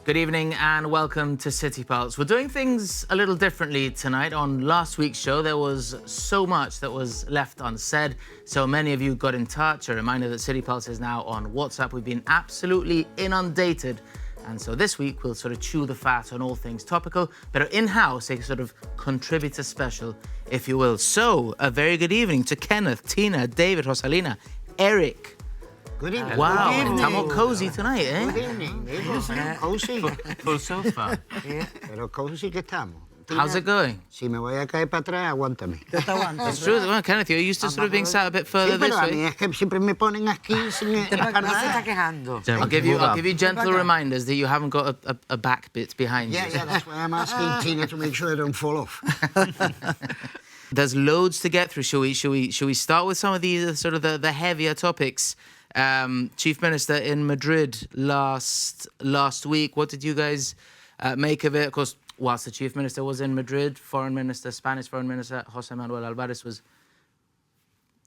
Good evening and welcome to City Pulse. We're doing things a little differently tonight. On last week's show, there was so much that was left unsaid. So many of you got in touch. A reminder that City Pulse is now on WhatsApp. We've been absolutely inundated. And so this week, we'll sort of chew the fat on all things topical, but in-house, a sort of contributor special, if you will. So, a very good evening to Kenneth, Tina, David, Rosalina, Eric. Good evening. Wow, Good evening. I'm all cozy tonight, eh? Good evening. Cozy. Full sofa. Pero cozy que estamos. How's it going? Si me voy a caer para atrás, aguántame. It's true. Well, Kenneth, you're used to sort of being sat a bit further Sí, pero this a mí way. es que siempre me ponen aquí sin estar No se está nada. quejando. I'll give you gentle reminders that you haven't got a back bit behind you. Yeah, that's why I'm asking Tina to make sure I don't fall off. There's loads to get through. Shall we start with some of the sort of the heavier topics? Chief Minister in Madrid last week. What did you guys make of it? Of course, whilst the Chief Minister was in Madrid, Spanish Foreign Minister José Manuel Álvarez was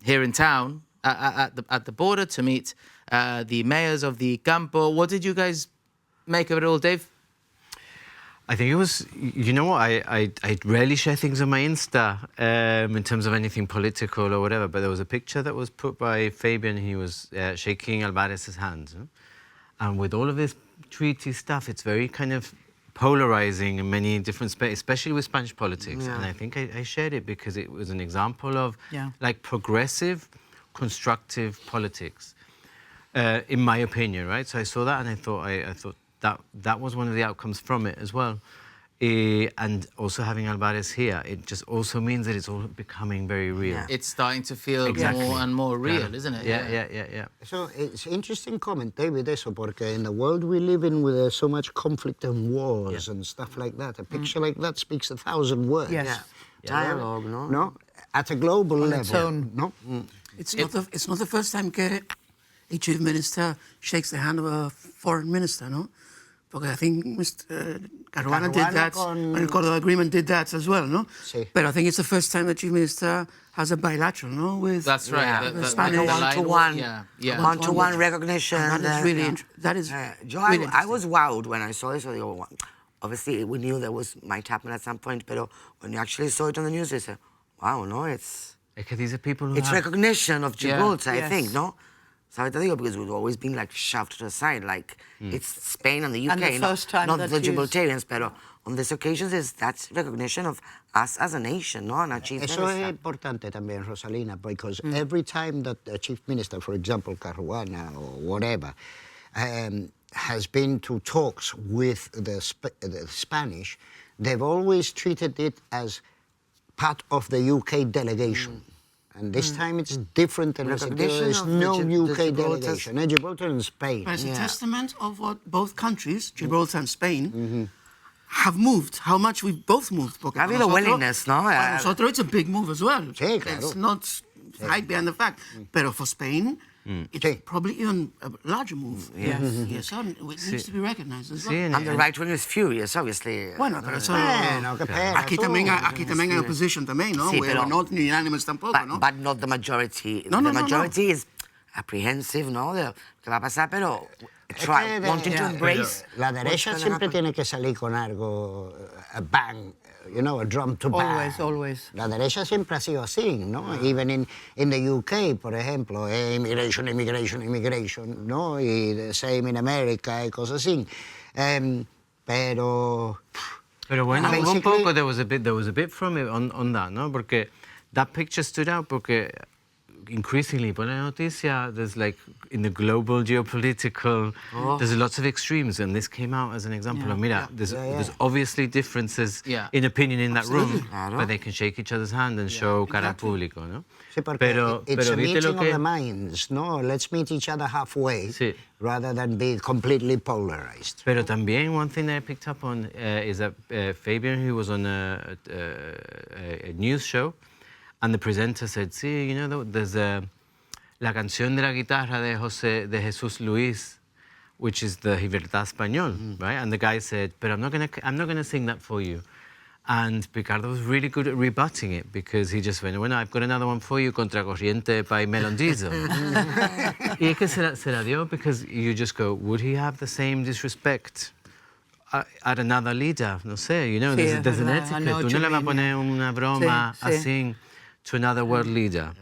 here in town at the border to meet the mayors of the Campo. What did you guys make of it all, Dave? I think it was, you know what, I rarely share things on my Insta in terms of anything political or whatever, but there was a picture that was put by Fabian. He was shaking Alvarez's hand. And with all of this treaty stuff, it's very kind of polarizing in many different spaces, especially with Spanish politics. Yeah. And I think I shared it because it was an example of like progressive, constructive politics, in my opinion, right? So I saw that and I thought that was one of the outcomes from it as well. And also having Alvarez here, it just also means that it's all becoming very real. Yeah. It's starting to feel Exactly. more and more real, isn't it? Yeah. So it's interesting comment, David, eso, porque in the world we live in with so much conflict and wars and stuff like that, a picture like that speaks 1,000 words. Yeah. Dialogue, no? No? At a global level. its own. No? It's not the first time que a chief minister shakes the hand of a foreign minister, no? Because I think Mr. Caruana did that, and the Córdoba Agreement did that as well, no? Sí. But I think it's the first time the chief minister has a bilateral, no? With That's right. Yeah. The Spanish one-to-one. Yeah. One-to-one recognition. And that is really, that is really I was wowed when I saw this. Obviously, we knew that might happen at some point, but when you actually saw it on the news, you said, wow, no, it's These are people who it's have... recognition of Gibraltar, I Yes. think, no? So I think because we've always been like shoved to the side, like it's Spain and the UK, And the first time not that the you- Gibraltarians, but on this occasion, that's recognition of us as a nation, no? And our chief Eso es minister. importante también, Rosalina, because every time that the chief minister, for example, Caruana or whatever, has been to talks with the Spanish, they've always treated it as part of the UK delegation. And this time it's different, and Recognition there's of no the UK Gibraltar's- delegation. Gibraltar and Spain. But it's a testament of what both countries, Gibraltar and Spain, have moved, how much we've both moved. Porque Ha habido willingness, ¿no? Para nosotros it's a big move as well. Sí, claro. It's not hide behind the fact. But for Spain, it's Sí. probably even a larger move. Yes. Yes, it needs to be recognized as well. Sí, And the right wing is furious, obviously. Bueno, pero eso... Bueno, qué pena, Aquí tú. también hay opposition también, ¿no? Sí, We're pero- not unanimous tampoco, ¿no? But not the majority. No, the no, no, majority is apprehensive, ¿no? De que va a pasar, pero wanting to embrace. La derecha what's gonna siempre happen. tiene que salir con algo, a bang, a drum to bang. Always. La derecha siempre ha sido así, ¿no? Even in the UK, por ejemplo, immigration, ¿no? Y the same in America y cosas así. Pero bueno, un basically- poco, there was a bit from it on that, ¿no? Porque that picture stood out porque increasingly, por la noticia, there's like, in the global geopolitical, there's lots of extremes, and this came out as an example of, mira, there's obviously differences in opinion in that room, but they can shake each other's hand and show cara público, ¿no? sí, porque Pero it's a viste meeting lo of the que... minds, ¿no? Let's meet each other halfway, Sí. rather than be completely polarized. Pero también one thing that I picked up on is that Fabian, who was on a news show, and the presenter said, sí, you know, there's la canción de la guitarra de Jesús Luis, which is the Libertad Español, right? And the guy said, but I'm not gonna sing that for you. And Ricardo was really good at rebutting it because he just went, bueno, I've got another one for you, Contracorriente by Melondizo. Y es que se la dio because you just go, would he have the same disrespect at another leader, no sé, you know, Sí, there's an es verdad. I etiquette. know what Tú no you le vas a mean, poner una broma Sí, sí. así to another world leader.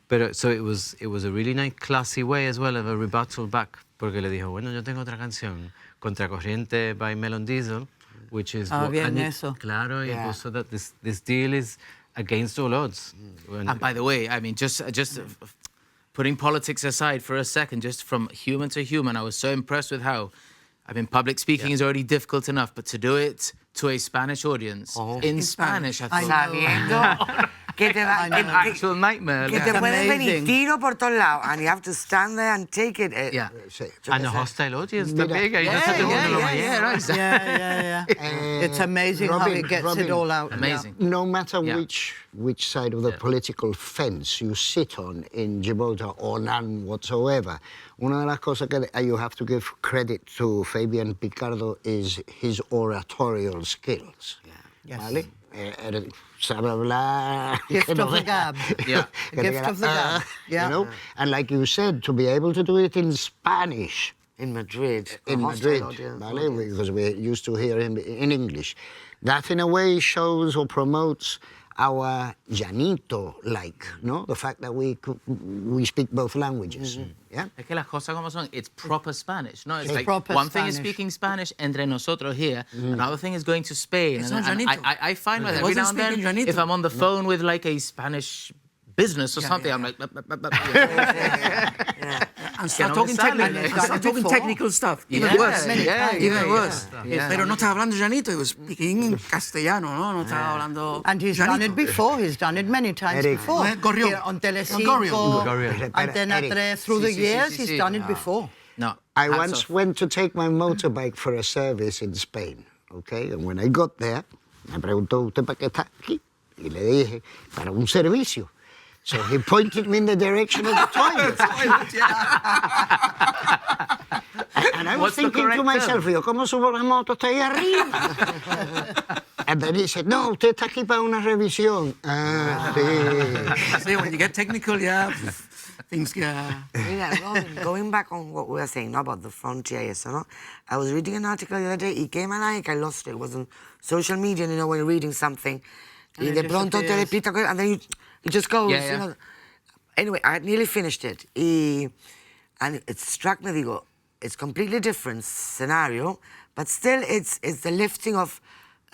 Pero so it was a really nice, classy way as well of a rebuttal back, porque le dijo, bueno, yo tengo otra canción, Contracorriente by Melon Diesel, which is bien and eso. Claro, y Yeah. puso that this deal is against all odds. And by the way, I mean, just putting politics aside for a second, just from human to human, I was so impressed with how, I mean, public speaking is already difficult enough, but to do it to a Spanish audience in Spanish, I thought, Sabiendo que te va... an actual nightmare. Que te like- pueden venir amazing. tiro por todos lados, and you have to stand there and take it. Yeah. Sí. And a hostile audience Mira, también, que ahí no Yeah, está todo el mundo lo yeah, oyendo. yeah, right. Yeah. It's amazing how Robin, he gets Robin. it all out. Amazing. No matter Yeah. which side of the political fence you sit on in Gibraltar or none whatsoever, una de las cosas que you have to give credit to Fabian Picardo is his oratorial skills. Yes. ¿Vale? Sabe hablar. Gift que no of the vea. gab. Yeah. The gift of the gab. Yeah. You know? And like you said, to be able to do it in Spanish, In Madrid. in Madrid, ¿vale? Because we're used to hear him in English. That in a way shows or promotes our llanito-like, no? The fact that we speak both languages, yeah? Es que las cosas como son, it's proper Spanish, no? It's like proper one thing is Spanish. speaking Spanish entre nosotros here, another thing is going to Spain. It's and not and llanito. I find that It every now wasn't and then, speaking llanito. if I'm on the phone with like a Spanish business or something, I'm like... And start no talking me sale. technical, And and start talking before. technical stuff. Even Yeah, worse. yeah, Even yeah, worse. yeah. Pero no estaba hablando llanito, he was speaking in castellano, ¿no? No estaba hablando And he's done it before. He's done it many times Eric. before. Gorrión. Here on Telecinco, Gorrión. Antena Eric. 3, through the Sí, sí, years, sí, he's sí. done it before. No. I hats once off. went to take my motorbike for a service in Spain, okay? And when I got there, me preguntó, ¿usted para qué está aquí? Y le dije, para un servicio. So he pointed me in the direction of the toilet. And I was What's the thinking to correct myself, term? yo, ¿cómo subo la moto? Está ahí arriba. And then he said, no, usted está aquí para una revisión. Ah, sí. See, when you get technical, yeah, things get... Mira, Robin, going back on what we were saying no, about the frontier, eso, no? I was reading an article the other day, y came like I lost it. It was on social media, you know, when you're reading something, And y it de pronto te disappears. repita, and then it just goes, Yeah, yeah. you know. Anyway, I had nearly finished it, and it struck me, digo, it's completely different scenario, but still it's the lifting of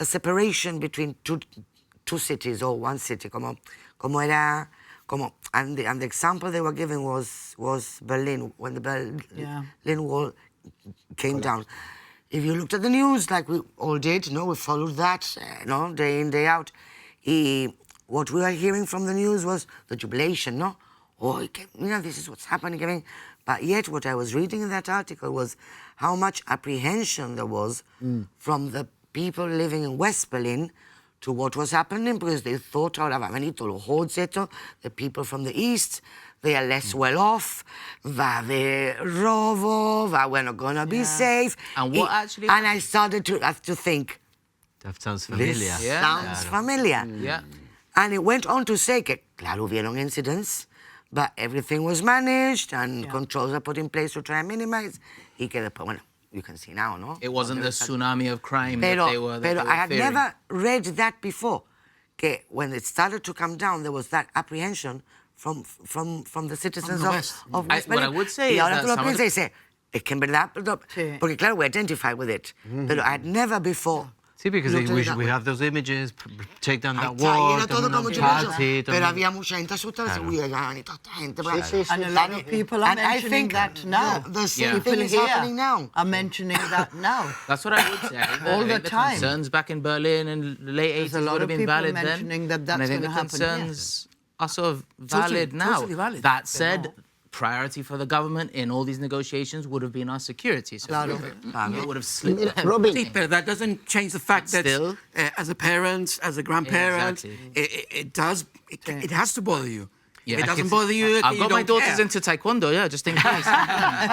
a separation between two cities or one city, como era, and the example they were giving was Berlin, when the Berlin Wall came down. If you looked at the news, like we all did, you know, we followed that, day in, day out. What we were hearing from the news was the jubilation, no? Oh, this is what's happening. But yet what I was reading in that article was how much apprehension there was from the people living in West Berlin to what was happening, because they thought, ahora va a venir todo lo jodzeto, the people from the East, they are less well off, va a haber robo, we're not going to be safe. And what actually... And I started to think, That sounds familiar. this Yeah. sounds familiar. Yeah. And it went on to say que, claro, hubieron incidents, but everything was managed and controls are put in place to try and minimize. Y que después, bueno, you can see now, no? It wasn't the tsunami of crime that they were I had fearing. never read that before. Que when it started to come down, there was that apprehension from the citizens the of West. West What I Berlin. would say Y is ahora that tú lo some of piensas y dices, es que en verdad, Sí. porque claro, we identify with it, pero I had never before. Sí, because looked at it that we way. have those images, take down that Ahí wall, era todo con mucho party, pero había mucha gente asustada. Uy, allá van y toda esta gente. Sí, sí, sí. And a lot of people are And I mentioning think that now. The same Yeah. thing is People happening here now. are mentioning that now. That's what I would say. I think All I think the time. concerns back in Berlin in the late There's 80s a lot would have of been people valid then. mentioning that and that's I think the gonna happen here. concerns are sort of valid now. totally valid. That said, priority for the government in all these negotiations would have been our security. So Claro. it would have slipped. Mira, them. Robin, Sí, but that doesn't change the fact that Still. as a parent, as a grandparent, Exactly. it has to bother you. Yeah, If it I doesn't can- bother you, I've you got my don't daughters care. into taekwondo, yeah, just in case.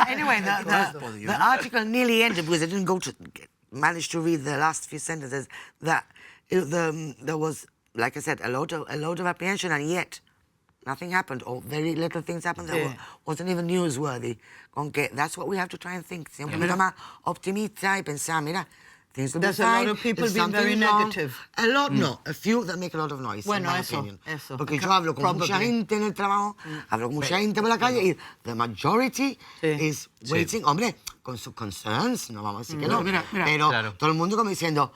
Anyway, the article nearly ended because I didn't manage to read the last few sentences. That there was, like I said, a lot of apprehension, and yet nothing happened, or very little things happened that wasn't even newsworthy. Con que that's what we have to try and think. Siempre más optimista y pensar, mira, things will There's be a fine. lot of people If being very something is wrong- negative. A lot, no. A few that make a lot of noise, in Bueno, my eso, opinion. eso. Porque yo hablo con mucha Probably. gente en el trabajo, hablo con mucha gente por la calle y the majority is waiting, hombre, con sus concerns, no vamos a decir que no, Mira, pero Claro. todo el mundo como diciendo,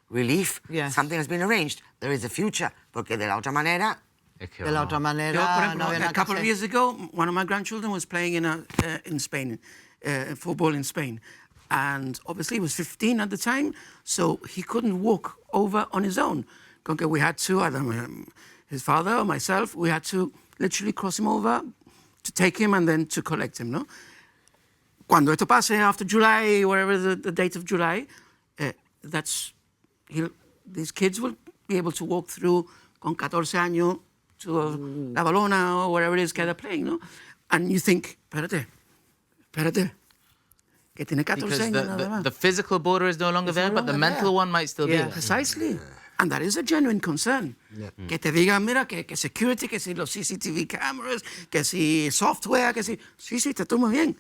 relief, Yes. something has been arranged, there is a future, porque de la otra manera, Es que De la vamos. otra Yo, manera, por no ejemplo, había a nada que couple of hacer. years ago, one of my grandchildren was playing in Spain, football in Spain. And obviously he was 15 at the time, so he couldn't walk over on his own. Okay, we had to, either his father or myself, we had to literally cross him over to take him and then to collect him, no? Cuando esto pase after July, whatever the date of July, these kids will be able to walk through con 14 años to La Balona or wherever it is que they're playing, no? And you think, espérate, que tiene 14 Because años nada más. the physical border is no longer there, no but the longer mental there. one might still be Yeah. there. Precisely. And that is a genuine concern. Que te digan, mira, que security, que si los CCTV cameras, que si software, que si... Sí, está todo muy bien.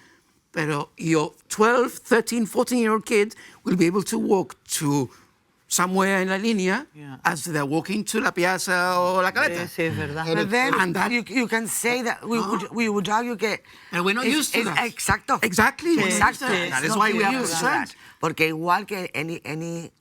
Pero your 12, 13, 14-year-old kid will be able to walk to somewhere in la línea as they're walking to la piazza or la caleta. Sí, es verdad. but then And that- you can say that we would argue que... But we're not used to that. Exacto. Exactly. we're not used Exacto. to that. That is It's why not we are used to concerned. that. Porque igual que any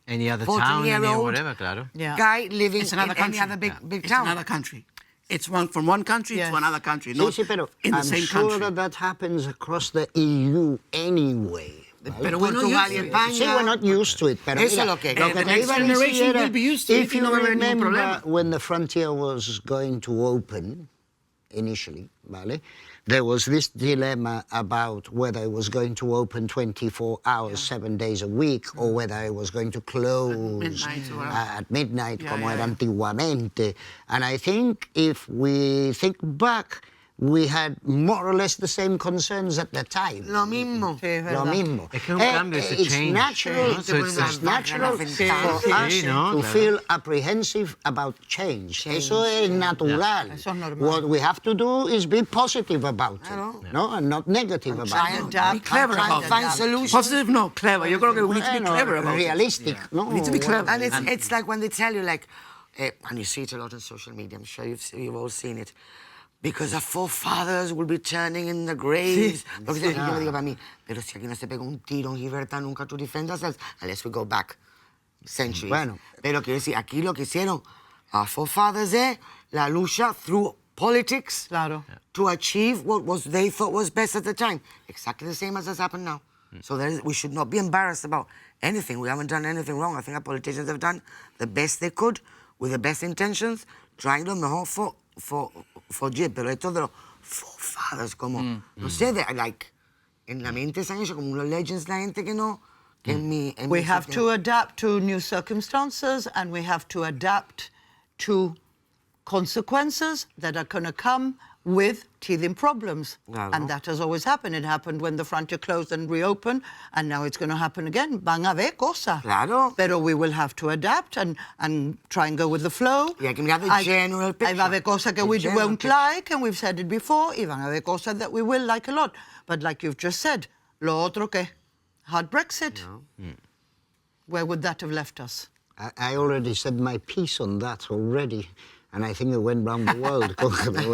Any other town, any 14-year-old whatever, claro. Yeah. guy living It's in another any country. other big It's town. another country. It's from one country Yes. to another country, Sí, not sí, pero in the I'm same sure country. that happens across the EU anyway. Pero we're not Portugal used y to it. España. Sí, we're not used to it. Pero Eso mira, es lo que- lo the que te next iba a decir generation era, will be used to it if y you no va a haber ningún remember problema. when the frontier was going to open initially, ¿vale? There was this dilemma about whether it was going to open 24 hours, 7 days a week, or whether it was going to close midnight or whatever. at midnight, como yeah, era yeah. antiguamente. And I think if we think back, we had more or less the same concerns at the time. Lo mismo. Sí, es Lo verdad. mismo. Es que es un cambio, it's a It's change. natural, Sí, so it's natural for Sí, us sí, ¿no? to Claro. feel apprehensive about change. Eso es natural. Eso es normal. What we have to do is be positive about Claro. it, no, and not negative about Try it. and Adapt, clever try about and it. find adapt. solutions. Positive, no, clever. Yo creo que we need to be Bueno, clever about it. realistic, no? We need to be clever. And it's like when they tell you, like, and you see it a lot on social media, I'm sure you've all seen it, because our forefathers will be turning in the graves. Lo que yo me digo para mí, pero si aquí no se pega un tiro en Gibraltar, nunca to defend ourselves, unless we go back centuries. Bueno. Pero quiero decir, aquí lo que hicieron our forefathers es la lucha through politics Claro. to achieve what they thought was best at the time. Exactly the same as has happened now. So we should not be embarrassed about anything. We haven't done anything wrong. I think our politicians have done the best they could with the best intentions, trying lo mejor for Jib. Pero esto de los forefathers, como, no sé, like, en la mente se han hecho como unos legends la gente que no, que en mi... We have to adapt to new circumstances and we have to adapt to consequences that are going to come with teething problems. Claro. And that has always happened. It happened when the frontier closed and reopened, and now it's going to happen again. Van a haber cosas. Claro. Pero we will have to adapt and try and go with the flow. Y hay que mirar the general picture. Hay va a haber cosas que The we general won't picture. like, and we've said it before, y van a haber cosas that we will like a lot. But like you've just said, lo otro que? Hard Brexit. Where would that have left us? I already said my piece on that already, and I think it went round the world. Desde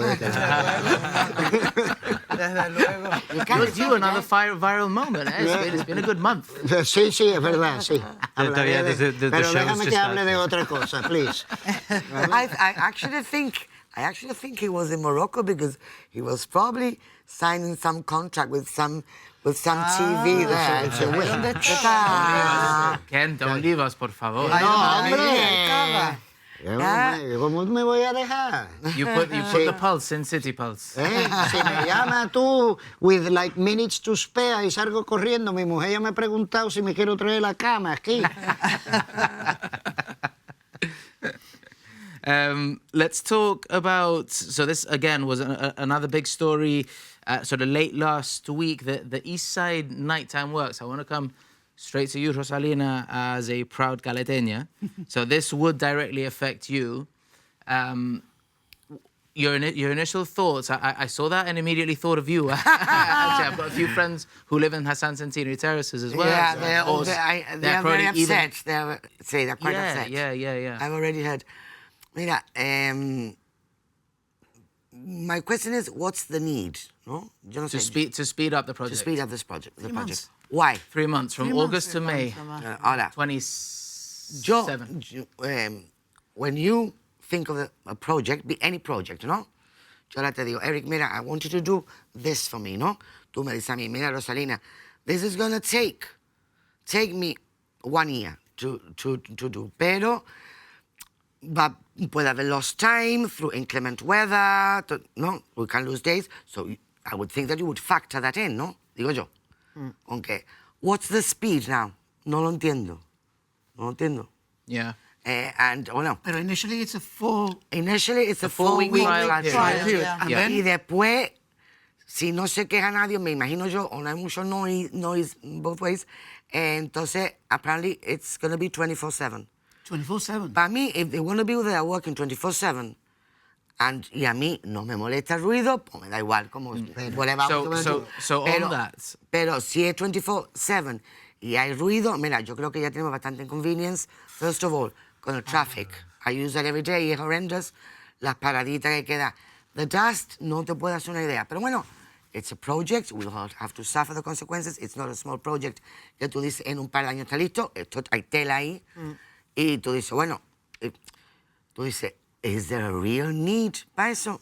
luego. Yours, you another viral moment. Eh? It's been a good month. Sí, sí, es verdad, sí. Todavía Hablaré the pero show's déjame just que hable de started. otra cosa, please. I actually think he was in Morocco because he was probably signing some contract with some TV there. ¿Dónde está? Ken, don't leave us, por favor. No, hombre. Yeah. ¿Cómo me voy a dejar? You put the Pulse in City Pulse. Si me llama tú with like minutes to spare y salgo corriendo, mi mujer ya me ha preguntado si me quiero traer la cama aquí. Let's talk about, so this again was another big story sort of late last week, the East Side nighttime works. I want to come straight to you, Rosalina, as a proud Galeteña. So this would directly affect you. your initial thoughts, I saw that and immediately thought of you. Actually, I've got a few friends who live in Hassan Centenary Terraces as well. Yeah, so they're probably very upset. They're quite upset. Yeah. I've already heard. Mira, my question is, what's the need? No? Yo no sé. To speed up the project. To speed up this project. The project. months. Why? 3 months, from August to May. Ahora, 27. When you think of a project, be any project, ¿no? Yo ahora te digo, Eric, mira, I want you to do this for me, ¿no? Tú me dices a mí, mira, Rosalina, this is gonna take me 1 year to do, pero puede haber lost time through inclement weather, no? We can lose days, so I would think that you would factor that in, ¿no? Digo yo. Okay. What's the speed now? No lo entiendo. Yeah. No. Pero initially it's a 4-week trial period. Yeah. And Yeah. then Y después, si no se queja nadie, me imagino yo, o no hay mucho noise both ways, entonces, apparently, it's going to be 24/7. 24/7. Para mí, if they want to be there working 24/7, y a mí no me molesta el ruido, pues me da igual, como whatever. So on that. Pero si es 24/7 y hay ruido, mira, yo creo que ya tenemos bastante inconvenience. First of all, con el traffic. I use that every day y es horrendous. Las paraditas que queda. The dust, no te puedo hacer una idea. Pero bueno, it's a project. We'll have to suffer the consequences. It's not a small project. Que tú dices, en un par de años está listo. Esto hay tela ahí. Y tú dices, bueno, is there a real need para eso?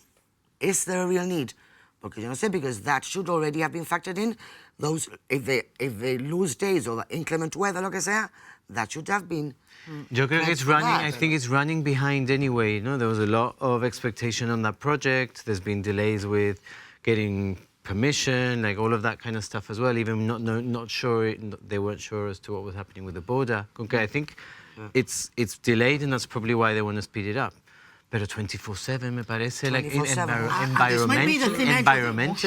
Is there a real need? Porque yo no sé, because that should already have been factored in. Those, if they lose days or inclement weather, lo que sea, that should have been. Yo creo que it's running. I think it's running behind anyway. No, there was a lot of expectation on that project. There's been delays with getting permission, like all of that kind of stuff as well. Even not sure, they weren't sure as to what was happening with the border. Okay, I think it's delayed, and that's probably why they want to speed it up. Pero 24/7 me parece like This might be the thin edge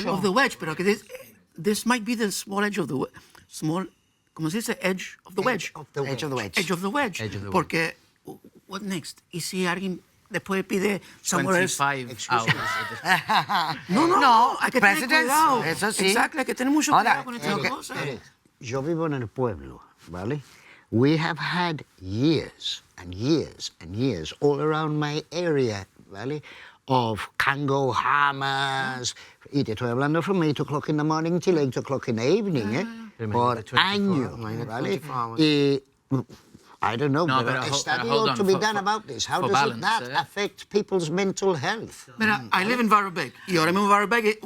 of the wedge, pero que this might be the small edge of the ¿cómo se dice? Edge of the wedge. Edge of the wedge. Edge of the wedge. Porque, what next? ¿Y si alguien después pide somewhere else? 25 hours. No, hay que tener Precedence, cuidado. eso sí. Exacto, hay que tener mucho Ahora, cuidado con estas cosas. Yo vivo en el pueblo, ¿vale? We have had years and years and years all around my area, ¿vale? Of Kango hammers. Y te estoy hablando from 8 o'clock in the morning till 8 o'clock in the evening, ¿eh? Por años, ¿vale? Y I don't know, No, but but a study ought to be done about this. How does that affect people's mental health? Mira, I live in Varberg. Y ahora mismo en Varberg,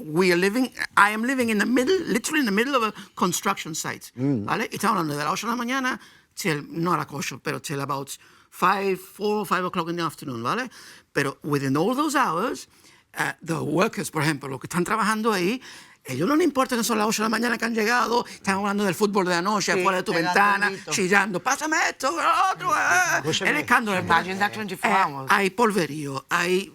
I am living in the middle, literally in the middle of a construction site. ¿Vale? Y estamos hablando de las 8 de la mañana till, no a las 8, pero till about 4 or 5 o'clock in the afternoon, ¿vale? Pero within all those hours, the workers, por ejemplo, los que están trabajando ahí, ellos no les importa que son las 8 de la mañana que han llegado, están hablando del fútbol de la noche, afuera de tu ventana, chillando, pásame esto, lo otro, el escándalo. Imagine that 24 hours. Hay polverío, hay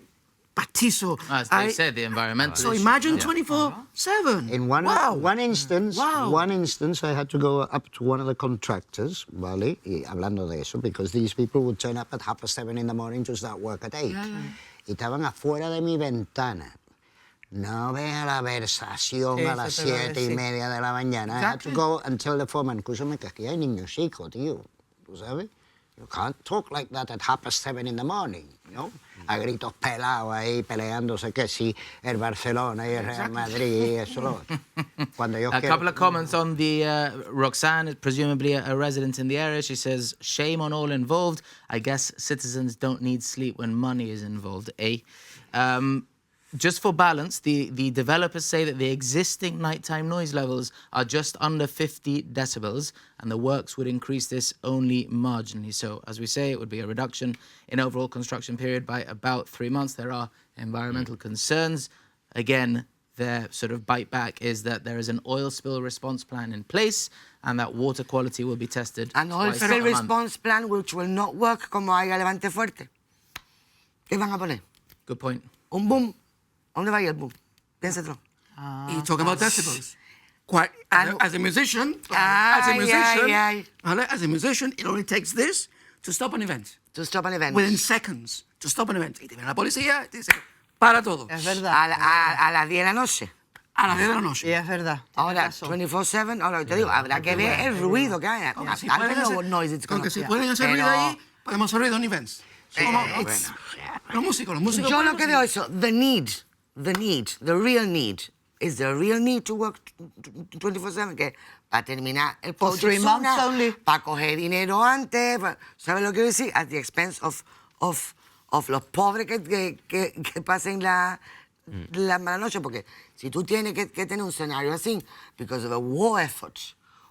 pastizo. As they said, the environmental So issue. imagine 24/7. In one instance, I had to go up to one of the contractors, ¿vale? Y hablando de eso, because these people would turn up at 7:30 in the morning to start work at 8. Y estaban afuera de mi ventana. No vea la versación a las 7:30 de la mañana. I had to go and tell the foreman, escúchame, que aquí hay niños chicos, tío. ¿Tú sabes? You can't talk like that at 7:30 in the morning, you know? A gritos pelados ahí, peleándose que si el Barcelona y el Real Madrid y eso lo otro. Cuando yo A quiero... couple of comments on the Roxanne, presumably a resident in the area. She says, shame on all involved. I guess citizens don't need sleep when money is involved, eh? Just for balance, the developers say that the existing nighttime noise levels are just under 50 decibels, and the works would increase this only marginally. So, as we say, it would be a reduction in overall construction period by about 3 months. There are environmental concerns. Again, their sort of bite back is that there is an oil spill response plan in place, and that water quality will be tested. An oil twice a spill month. response plan which will not work como haya levante fuerte. ¿Qué van a poner? Good point. Un boom. ¿A dónde va a ir el boom? Piénsatelo. Y talking about decibels. As a musician, as a musician, it only takes this to stop an event. To stop an event. Within seconds, to stop an event. Y te viene la policía y te dice, Para todos. Es verdad. a las 10 de la noche. A las 10 de la noche. Y es verdad. tienes Ahora, razón. 24/7, ahora te digo, habrá que ver el ruido que hay. Aunque si I don't pueden know hacer, what noise it's aunque gonna si be. pueden hacer ruido Pero- ahí, podemos hacer ruido en events. Los músicos Yo lo que veo es eso, the real need. Is there a real need to work 24/7? Que para terminar el For 3 months only. para coger dinero antes, ¿sabes lo que quiero decir? At the expense of los pobres que pasen la mala noche. Porque si tú tienes que tener un escenario así, because of a war effort,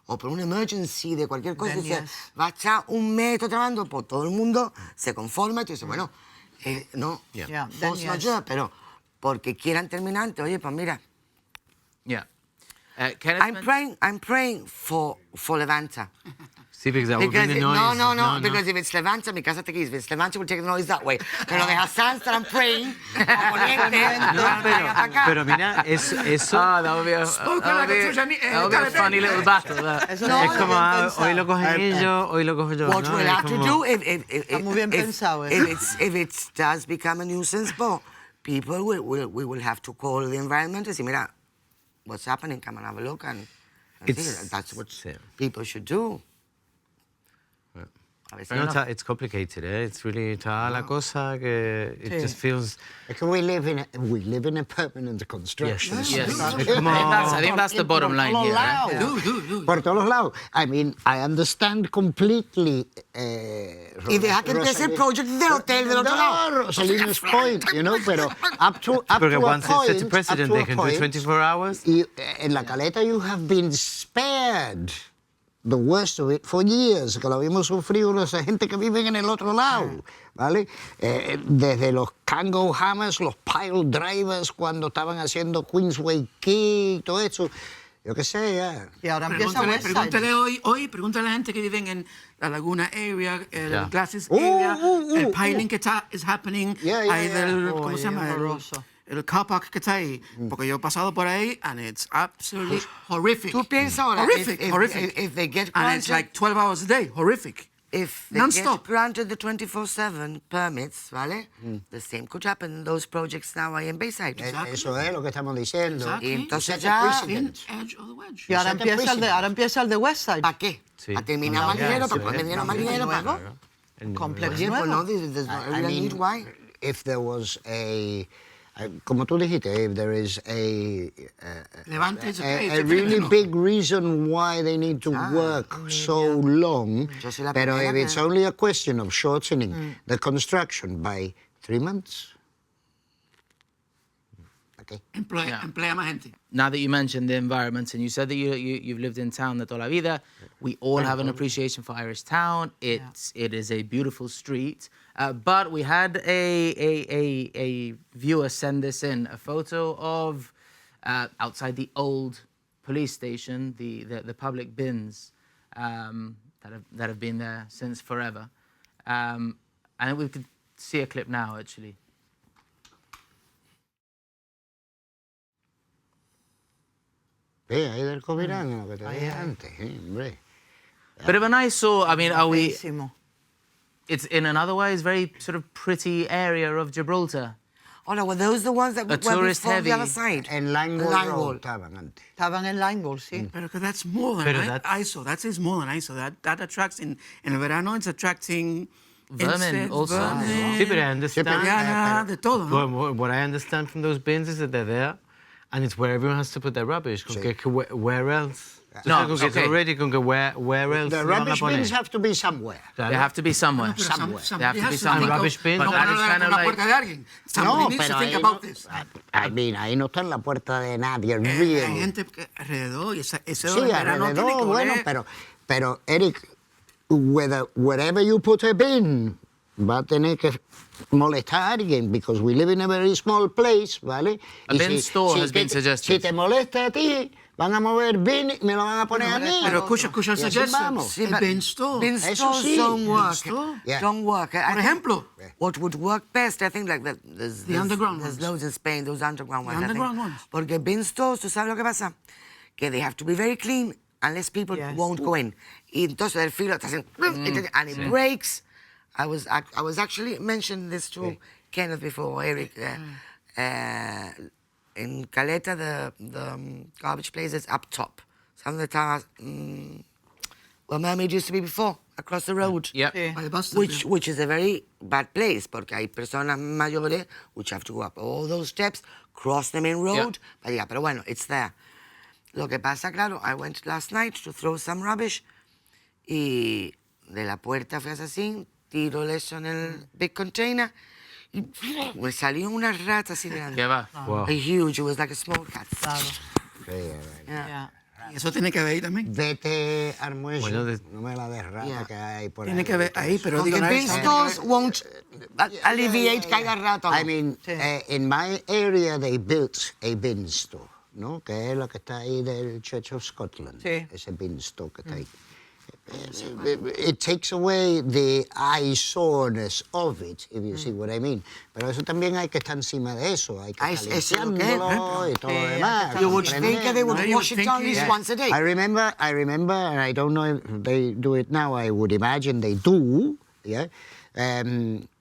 o por una emergency de cualquier cosa, Then dice, yes. va a echar un mes trabajando, pues todo el mundo se conforma y tú dices, bueno, no, Yeah, then force yes. majeure, pero porque quieran terminar antes, oye, pues mira, Yeah. Kenneth I'm praying for Levanta. Sí, because that would Because bring the no, noise. because if it's Levanta, mi casa te quis, if it's Levanta, we'll take the noise that way. Pero de Hassan, that I'm praying, a Poniente, Pero mira, eso Ah, that would be a funny little battle. That. Eso No, está es muy como, bien ah, pensado. hoy lo cogen ellos, hoy lo cojo yo. What ¿no? we'll Es have to como- do Está muy bien pensado, if it does become a nuisance, but people will have to call the environment and say, mira, what's happening? Come and have a look, and I think that's what yeah. people should do. A veces No, it's complicated, eh? It's really está la cosa que it Sí. just feels. Es que we live in a permanent construction. Yes. Es I como- think that's the bottom line here. Right? Por todos lados. I mean, I understand completely. Y deja que empiece el project del hotel del otro lado. Rosalina's point, you know, pero up to Porque a once point, it sets a precedent, up to they a can do point, 24 hours. Y en la caleta you have been spared the worst of it for years, que lo habíamos sufrido los gente que viven en el otro lado, ¿vale? Desde los Kango Hammers, los pile drivers, cuando estaban haciendo Queensway Key, todo eso, yo qué sé, ya. Y ahora empieza West Side. Pregúntale a la gente que viven en la Laguna area, el Yeah. Glasses area, el piling uh. que está is happening, Yeah, yeah, ahí yeah. del, Oh, ¿cómo se yeah, llama? horroroso. El car park que está ahí, porque yo he pasado por ahí, and it's absolutely horrific. Tú piensas ahora, horrific, if- horrific. if they get and it's granted- like 12 hours a day, horrific. If they Non-stop. get granted the 24/7 permits, ¿vale? The same could happen in those projects now ahí en Bayside. Eso es lo que estamos diciendo. Exactly. Y entonces Set a ya, precedent. Thin edge of the wedge. Y ahora Set a empieza el de West Side. ¿para qué? Sí. Para terminar más dinero, para poner dinero más dinero, para... Complex Oye, pues nuevo. no, there's no I real mean, need, why? if there was como tú dijiste, if there is Levante ese pay, a ese really teléfono. big reason why they need to work so long, Yo soy la pero primera if it's que- only a question of shortening the construction by 3 months, okay. Emplea más gente. Now that you mentioned the environment and you said that you've lived in town de toda la vida, we all have an appreciation for Irish town. It is a beautiful street. But we had a viewer send this in, a photo of outside the old police station, the public bins that have been there since forever. And we could see a clip now, actually. Ve, ahí del Covirán, lo que te dije antes, hombre. Bit of an eyesore. I mean, are we? Feísimo. It's in an otherwise very sort of pretty area of Gibraltar. Oh, no, were those the ones that were tourist before heavy. the other side? En Langwall Langwall. Road estaban antes. Estaban en Langwall, sí. Pero que that's more than Pero ISO. That is more than ISO. That attracts in el verano. It's attracting Vermin insects, also. vermin, Sí, pero I understand. Mariana, de todo, ¿no? What I understand from those bins is that they're there, and it's where everyone has to put their rubbish. Con que where else? No, con que okay. it's already con que where else The lo van a rubbish poner? bins have to be somewhere. They have to be somewhere. Pero They have to be somebody somewhere. And rubbish bins. No, But that no, is no, kind of la like- puerta de alguien. Somebody needs to think ahí about no, this. I mean, ahí no está en la puerta de nadie, Hay really. gente que alrededor y ese Sí, verano tiene que alrededor, bueno, oler. pero Eric, wherever you put a bin, va a tener que molestar a alguien, because we live in a very small place, ¿vale? A bin store has been suggested. Si te molesta a ti, van a mover bin y me lo van a poner a mí. Pero escucha el Y así suggestion. vamos. El bin store. Bin Eso stores sí. don't work. store. Yeah. Don't work. Por ejemplo, What would work best, I think, like there's underground there's ones. loads in Spain, those underground ones. I think. underground ones. Porque bin stores, ¿tú sabes lo que pasa? Que they have to be very clean unless people Yes. won't go in. Y entonces el filo está haciendo, and it breaks. I was actually mentioning this to Kenneth before, Eric. in Caleta, the garbage place is up top. Something that where Mermaid used to be before, across the road. Yep. Sí. By the bus stop, yeah. Which is a very bad place, porque hay personas mayores which have to go up all those steps, cross the main road, para llegar. Pero bueno, it's there. Lo que pasa, claro, I went last night to throw some rubbish y de la puerta fui así, tiro eso en el big container y me salió una rata así grande. ¿Qué va? Wow. A huge, it was like a small cat. Claro. Yeah. Yeah. Y eso tiene que ver ahí también. Vete al muelle, Bueno, no me la des rata Yeah. que hay por ahí. Tiene que ver ahí, pero Porque digo, no bin es- stores won't alleviate que haya rata. I mean, in my area they built a bin store, ¿no? Que es lo que está ahí del Church of Scotland. Sí. Ese bin store que está ahí. It takes away the eyesoreness of it, if you see what I mean. Pero eso también hay que estar encima de eso, hay que estar eso es lo que es, limpiándolo y todo lo Sí, hay que demás. estar- You would think that they would You wash would it think, down at least yeah. once a day. I remember, and I don't know if they do it now, I would imagine they do, yeah.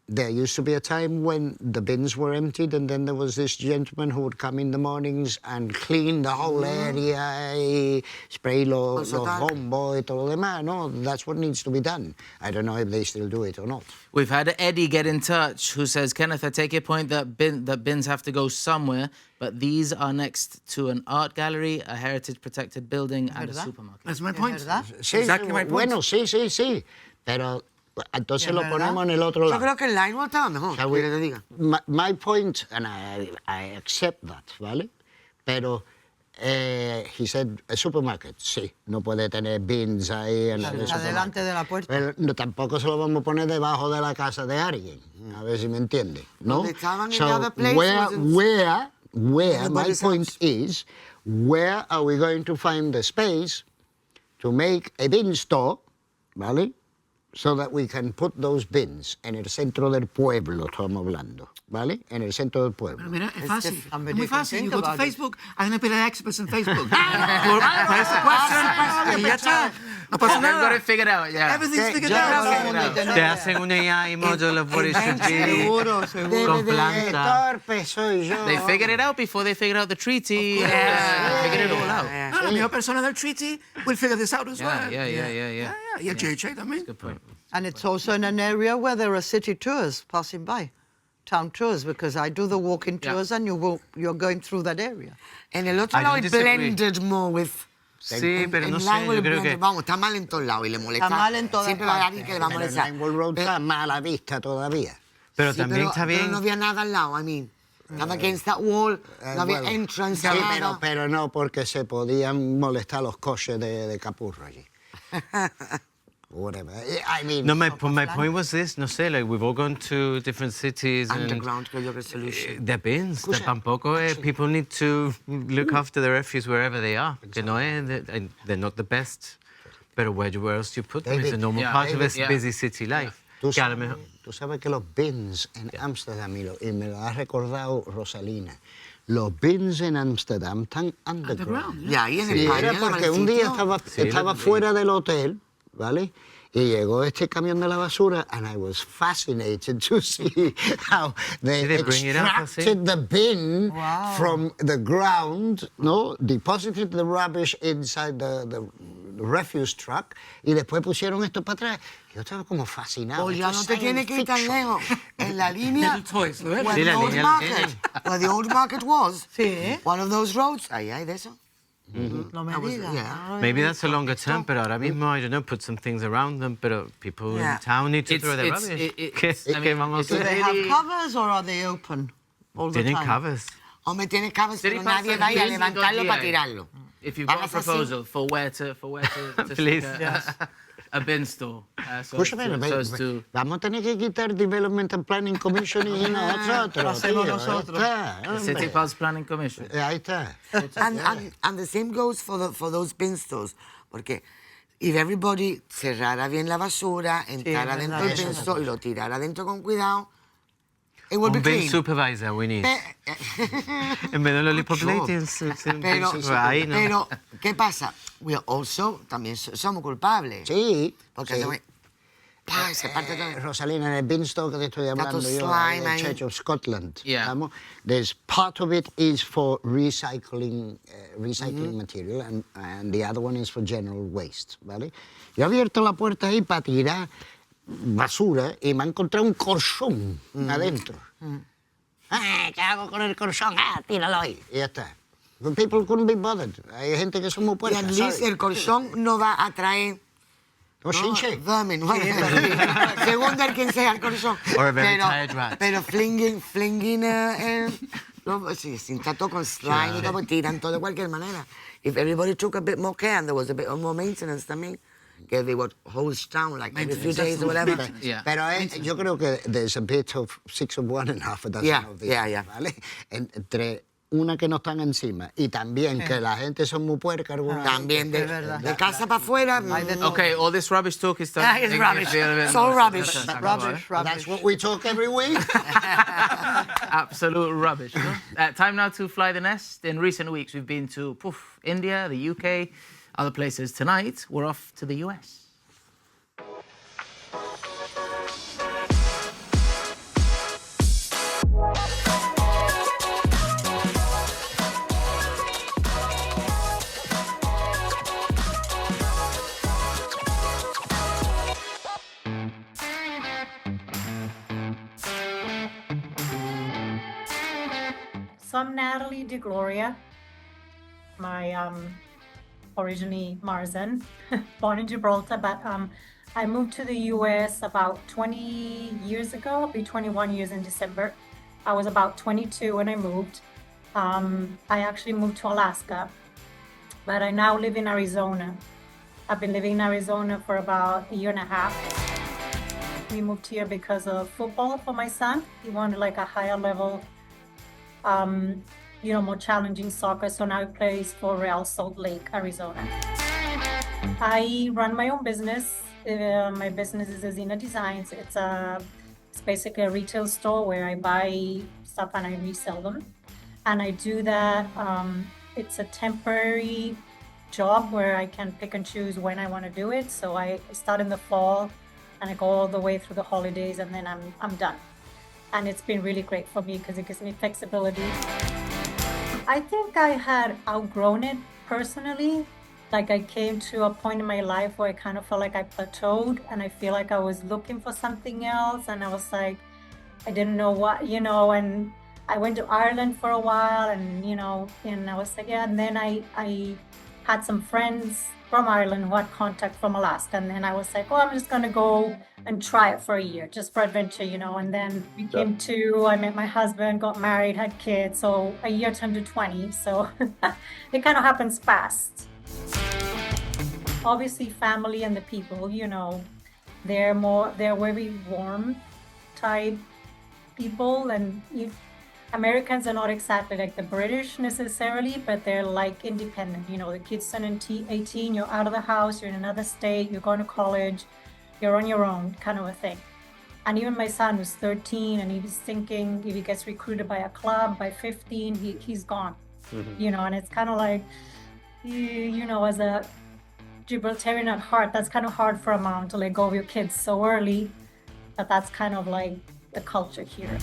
There used to be a time when the bins were emptied and then there was this gentleman who would come in the mornings and clean the whole area, y spray los bombos y todo lo demás, no? That's what needs to be done. I don't know if they still do it or not. We've had Eddie get in touch who says, Kenneth, I take your point that bins have to go somewhere, but these are next to an art gallery, a heritage protected building, and a ¿Verdad? supermarket. That's my point. ¿Verdad? Sí, Exactly my point. bueno, sí, pero entonces ¿Es lo verdad? ponemos en el otro Yo lado. creo que el line estaba mejor, Shall we- que te diga. My point, and I accept that, ¿vale? Pero he said, a supermarket, sí, no puede tener bins ahí en el Adelante supermarket. de la puerta. Pero no, tampoco se lo vamos a poner debajo de la casa de alguien, a ver si me entiende, ¿no? Donde estaban in So, the other place where, wasn't where, my anybody's point house. is, where are we going to find the space to make a bin store, ¿vale? So that we can put those bins en el centro del pueblo, estamos hablando, ¿vale? En el centro del pueblo. Pero mira, es fácil. I'm Es muy fácil. You think go to about it. Facebook, hay una pila de experts en Facebook. Para esa question, y ya está. No pasa They've got nada. it figured out, yeah. Everything's figured yo out. creo que Te hacen un AI model of what it should be. Seguro, seguro. Con planta. Torpe soy yo. They figured it out before they figured out the treaty. They figured it all out. Ah, la mejor persona del treaty will figure this out as well. Yeah. Y el JJ también. Good point. And it's also in an area where there are city tours passing by, town tours, because I do the walking Yeah. tours and you're going through that area. En el otro I lado don't it disagree. blended more with... Sí, pero no en sé, Linewell yo creo blended, que... vamos, está mal en todos lados y le molesta. Está mal en todas Siempre va a haber alguien partes. que le va a Pero molestar. Linewell Road está mal a la vista todavía. Pero Sí, también está pero bien... no había nada al lado, I mean. Estaba against that wall, no había Bueno, entrance, sí, nada. pero no porque se podían molestar los coches de Capurro allí. Whatever. I mean, No, my point was this, no sé, like, we've all gone to different cities and... Underground, creo yo que es solution. They're bins. Tampoco people need to look after the refuse wherever they are. Que no es, they're not the best. Pero where else do you put them? It's a David, normal yeah, part of David, a yeah. busy city life. tú Que a lo sabes, mejor... tú sabes que los bins en Ámsterdam, y me lo ha recordado Rosalina, los bins en Ámsterdam están underground. Underground, Y ahí en Sí, el era parque, porque el un día sitio. estaba fuera del hotel, ¿vale? Y llegó este camión de la basura, and I was fascinated to see how they they bring it up, así? extracted the bin Wow. from the ground, ¿no? Deposited the rubbish inside the refuse truck, y después pusieron esto para atrás. Yo estaba como fascinado. O ya Esto no es te tienes que ir tan science lejos. En la línea Little toys, ¿lo ves? where Sí, the la old línea market, where the old market was. Sí. One of those roads, ahí hay de eso. No me That was- digas. yeah. Maybe that's a longer term, pero ahora mismo, I don't know, put some things around them, pero people Yeah. in town need to throw their It's- rubbish. it's- I ¿Qué mean, vamos Do a they hacer? have covers or are they open all the Tienen time? covers. Hombre, tienes cabezas, City pero nadie Council vaya a busy levantarlo dodgy para eye. tirarlo. If you've got a Hagas así. proposal for where to Please. stick a bin store, so Escúchame, as to vamos a tener que quitar Development and Planning Commission y nosotros. Lo hacemos tío, nosotros. Ahí está, City hombre. Pulse Planning Commission. Ahí está. And the same goes for those bin stores. Porque if everybody cerrara bien la basura, entrara es dentro verdad, del bin eso. store y lo tirara dentro con cuidado, it will be Un bin clean. supervisor we need. En vez de lollipop ladies, sí, un bin Pero, supervisor. Ahí no. pero, ¿qué pasa? We are also, también somos culpables. Sí. Porque sí. hacemos- esa parte también. Rosalina, en el beanstalk que te estoy hablando yo, slime the ahí. Church of Scotland, Yeah. vamos, there's part of it is for recycling material and the other one is for general waste, ¿vale? Yo he abierto la puerta ahí para tirar basura y me he encontrado un colchón adentro. ¿Qué hago con el colchón? Tíralo ahí. Y ya está. But people couldn't be bothered. Hay gente que son muy Y puercas, at least ¿sabes? el colchón no va a traer No, chinche. vermin, según de quien sea el colchón. Or a very tired rat. Pero flinging, sí, está todo con slime y todo, tiran todo de cualquier manera. If everybody took a bit more care and there was a bit more maintenance también, que they would hose down like every few days or whatever. Yeah. Pero yo creo que there's a bit of 6 of one and half a dozen Yeah, of the yeah, other, yeah. ¿vale? Entre una que no están encima y también que la gente son muy puercas. También de casa para afuera. Okay, all this rubbish talk is done. It's rubbish. It's all rubbish. That's what we talk every week. Absolute rubbish. No? Time now to fly the nest. In recent weeks, we've been to India, the UK, other places. Tonight, we're off to the US. So I'm Natalie DeGloria. My originally Marzan, born in Gibraltar, but I moved to the US about 20 years ago. I'll be 21 years in December. I was about 22 when I moved. I actually moved to Alaska, but I now live in Arizona. I've been living in Arizona for about a year and a half. We moved here because of football for my son. He wanted like a higher level, more challenging soccer. So now he plays for Real Salt Lake, Arizona. I run my own business. My business is Azina Designs. It's basically a retail store where I buy stuff and I resell them. And I do that. It's a temporary job where I can pick and choose when I want to do it. So I start in the fall and I go all the way through the holidays and then I'm done. And it's been really great for me because it gives me flexibility. I think I had outgrown it personally. Like I came to a point in my life where I kind of felt like I plateaued and I feel like I was looking for something else. And I was like, I didn't know what, and I went to Ireland for a while and I was like, yeah. And then I had some friends from Ireland who had contact from Alaska. And then I was like, I'm just going to go and try it for a year, just for adventure, And then we came to, I met my husband, got married, had kids. So a year turned to 20. So it kind of happens fast. Obviously, family and the people, they're very warm type people. And Americans are not exactly like the British necessarily, but they're like independent. The kids turn 18, you're out of the house, you're in another state, you're going to college, you're on your own, kind of a thing. And even my son was 13 and he was thinking if he gets recruited by a club by 15, he's gone. And it's kind of like, as a Gibraltarian at heart, that's kind of hard for a mom to let go of your kids so early, but that's kind of like the culture here.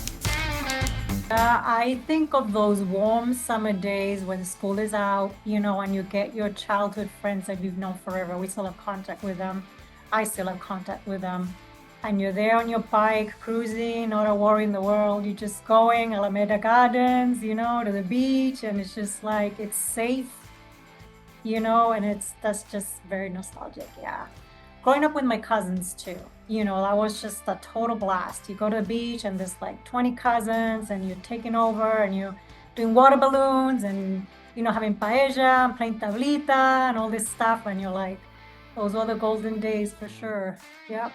I think of those warm summer days when school is out, and you get your childhood friends that you've known forever. We still have contact with them. I still have contact with them. And you're there on your bike, cruising, not a worry in the world. You're just going Alameda Gardens, to the beach, and it's just like, it's safe, and that's just very nostalgic, yeah. Growing up with my cousins too, that was just a total blast. You go to the beach and there's like 20 cousins and you're taking over and you're doing water balloons and, having paella and playing tablita and all this stuff. And you're like, those were the golden days for sure. Yep.